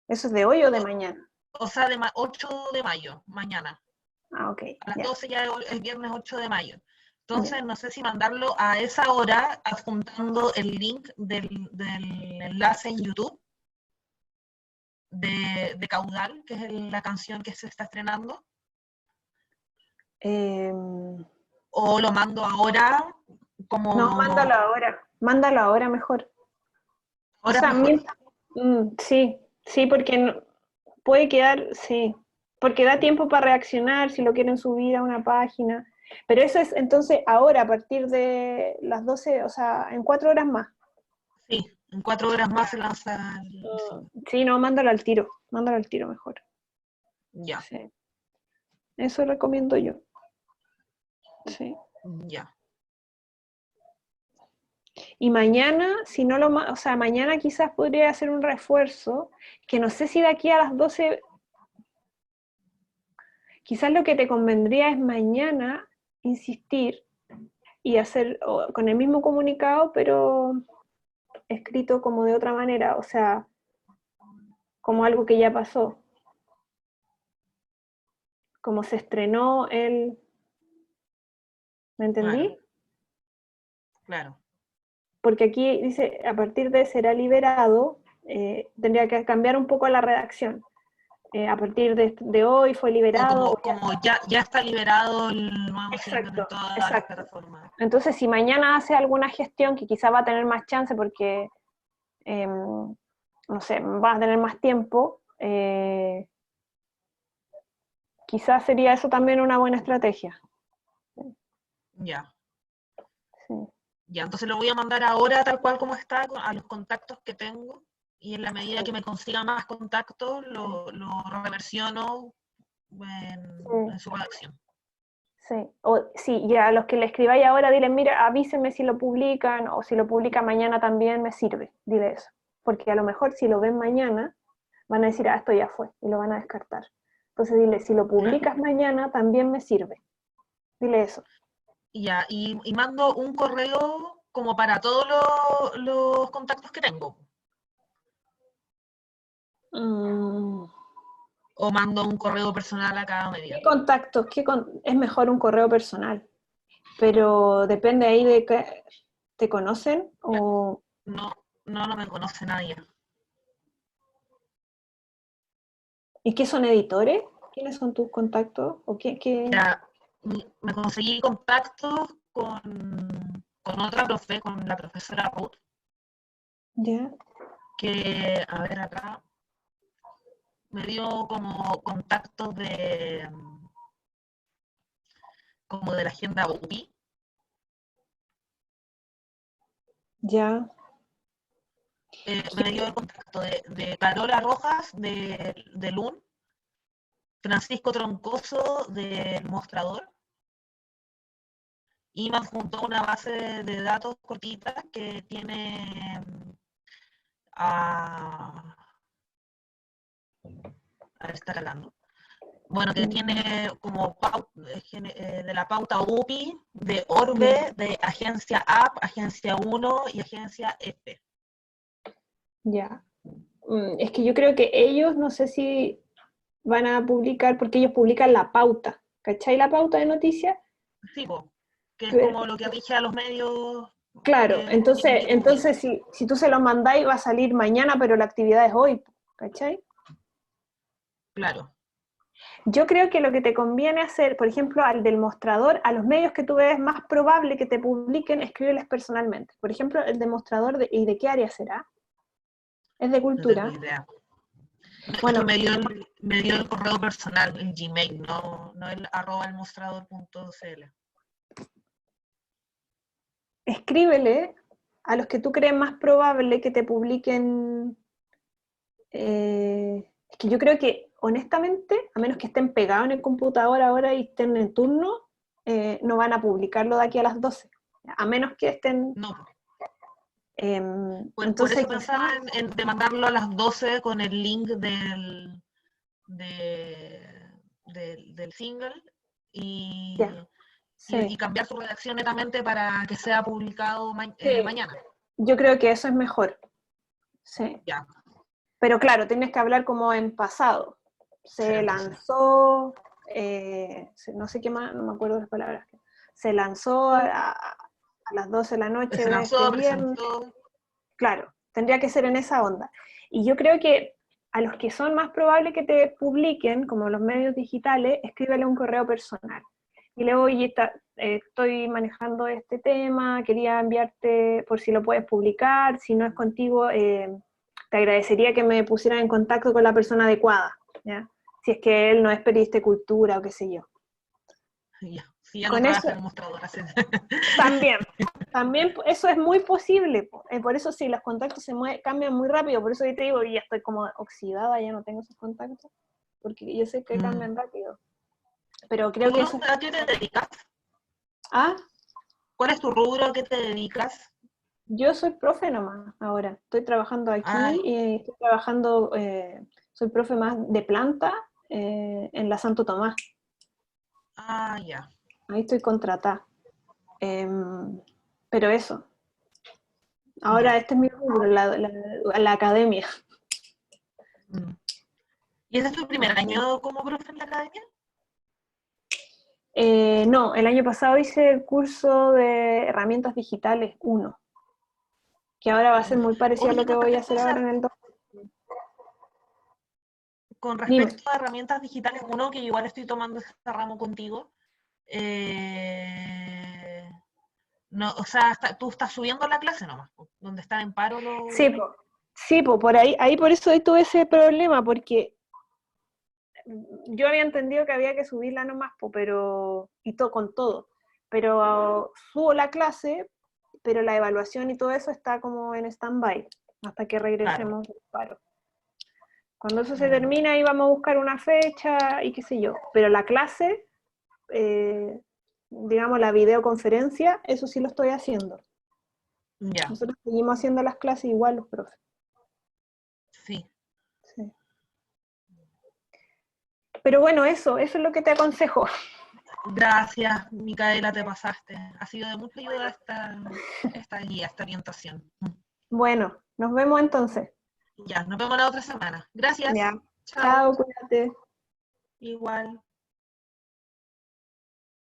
¿Eso es de hoy o de mañana? O sea, de 8 de mayo, mañana. Ah, ok. A las Ya. 12 ya el viernes 8 de mayo. Entonces, no sé si mandarlo a esa hora, adjuntando el link del enlace en YouTube de Caudal, que es la canción que se está estrenando. O lo mando ahora como... No, mándalo ahora mejor. ¿Ahora o sea, mejor? Sí, porque puede quedar, sí, porque da tiempo para reaccionar si lo quieren subir a una página. Pero eso es entonces ahora, a partir de las 12, o sea, en 4 horas más. Sí, en 4 horas más se lanza Sí, no, mándalo al tiro mejor. Ya. Sí. Eso recomiendo yo. Sí. Ya. Y mañana, si no o sea, mañana quizás podría hacer un refuerzo, que no sé si de aquí a las 12, quizás lo que te convendría es mañana insistir y hacer con el mismo comunicado, pero escrito como de otra manera, o sea, como algo que ya pasó. Como se estrenó el... ¿Me entendí? Claro. Porque aquí dice, a partir de será liberado, tendría que cambiar un poco la redacción. A partir de hoy fue liberado. Como ya está liberado el nuevo single en todas las plataformas. Entonces, si mañana hace alguna gestión que quizá va a tener más chance porque, no sé, va a tener más tiempo, quizás sería eso también una buena estrategia. Ya. Sí. Ya, entonces lo voy a mandar ahora tal cual como está, a los contactos que tengo, y en la medida que me consiga más contactos, lo reversiono en su redacción. Sí, o sí, y a los que le escribáis ahora, dile, mira, avísenme si lo publican, o si lo publican mañana también me sirve, dile eso. Porque a lo mejor si lo ven mañana, van a decir, ah, esto ya fue, y lo van a descartar. Entonces dile, si lo publicas mañana, también me sirve. Dile eso. Ya, y mando un correo como para todos los contactos que tengo. O mando un correo personal a cada media. ¿Qué contactos? Es mejor un correo personal, pero depende ahí de que te conocen o... No me conoce nadie. ¿Y qué son editores? ¿Quiénes son tus contactos? ¿O qué? Ya, me conseguí contactos con otra profe, con la profesora Ruth. Ya. Que, a ver acá, me dio como contactos como de la agenda UPI. Ya. Me dio el contacto de Carola Rojas, de LUN, Francisco Troncoso, del Mostrador, y me adjuntó una base de datos cortita que tiene a ver, está hablando. Bueno, que tiene como de la pauta UPI, de Orbe, de Agencia App, Agencia 1 y Agencia F. Ya. Es que yo creo que ellos, no sé si van a publicar, porque ellos publican la pauta. ¿Cachai la pauta de noticias? Sí, que es como lo que rige a los medios. Claro, entonces si tú se lo mandáis va a salir mañana, pero la actividad es hoy, ¿cachai? Claro. Yo creo que lo que te conviene hacer, por ejemplo, al del mostrador, a los medios que tú ves más probable que te publiquen, escríbeles personalmente. Por ejemplo, el demostrador, ¿y de qué área será? Es de cultura. No tengo idea. Bueno, me dio el correo personal, el Gmail, no el @elmostrador.cl. Escríbele a los que tú crees más probable que te publiquen. Es que yo creo que, honestamente, a menos que estén pegados en el computador ahora y estén en turno, no van a publicarlo de aquí a las 12. A menos que estén... No. Entonces, por eso pensaba de mandarlo a las 12 con el link del single y cambiar su redacción netamente para que sea publicado mañana. Yo creo que eso es mejor. Sí. Ya. Pero claro, tienes que hablar como en pasado. Se lanzó, no sé qué más, no me acuerdo las palabras. Se lanzó a las 12 de la noche de este viernes. Claro, tendría que ser en esa onda. Y yo creo que a los que son más probables que te publiquen, como los medios digitales, escríbele un correo personal. Y luego, oye, estoy manejando este tema, quería enviarte por si lo puedes publicar, si no es contigo, te agradecería que me pusieran en contacto con la persona adecuada, ¿ya? Si es que él no es periodista de cultura o qué sé yo. Ya. Si ya Con no eso, trabaja en mostrador. también eso es muy posible. Por eso sí, los contactos cambian muy rápido, por eso yo te digo, ya estoy como oxidada, ya no tengo esos contactos, porque yo sé que cambian rápido. Pero creo que eso... ¿A qué te dedicas? ¿Ah? ¿Cuál es tu rubro? ¿A qué te dedicas? Yo soy profe nomás ahora. Estoy trabajando aquí y estoy trabajando, soy profe más de planta en la Santo Tomás. Ah, ya. Ahí estoy contratada. Pero eso. Ahora este es mi rubro, la academia. ¿Y ese es tu primer año como profe en la academia? No, el año pasado hice el curso de herramientas digitales 1, que ahora va a ser muy parecido a lo que voy a hacer ahora en el 2. Con respecto a herramientas digitales 1, que igual estoy tomando ese ramo contigo, no, o sea, tú estás subiendo la clase nomás, donde están en paro los... Sí, por ahí por eso tuve ese problema, porque yo había entendido que había que subirla nomás, pero con todo, pero subo la clase, pero la evaluación y todo eso está como en stand-by. hasta que regresemos del paro. Cuando eso se termina, ahí vamos a buscar una fecha y qué sé yo. Pero la clase, digamos la videoconferencia, eso sí lo estoy haciendo. Ya, Nosotros seguimos haciendo las clases igual los profes. sí. Sí. Pero bueno, eso es lo que te aconsejo. Gracias, Micaela, te pasaste. Ha sido de mucha ayuda esta guía, esta orientación. Bueno, nos vemos entonces. Ya, nos vemos la otra semana. Gracias. Ya. Chao. Chao, cuídate. Igual.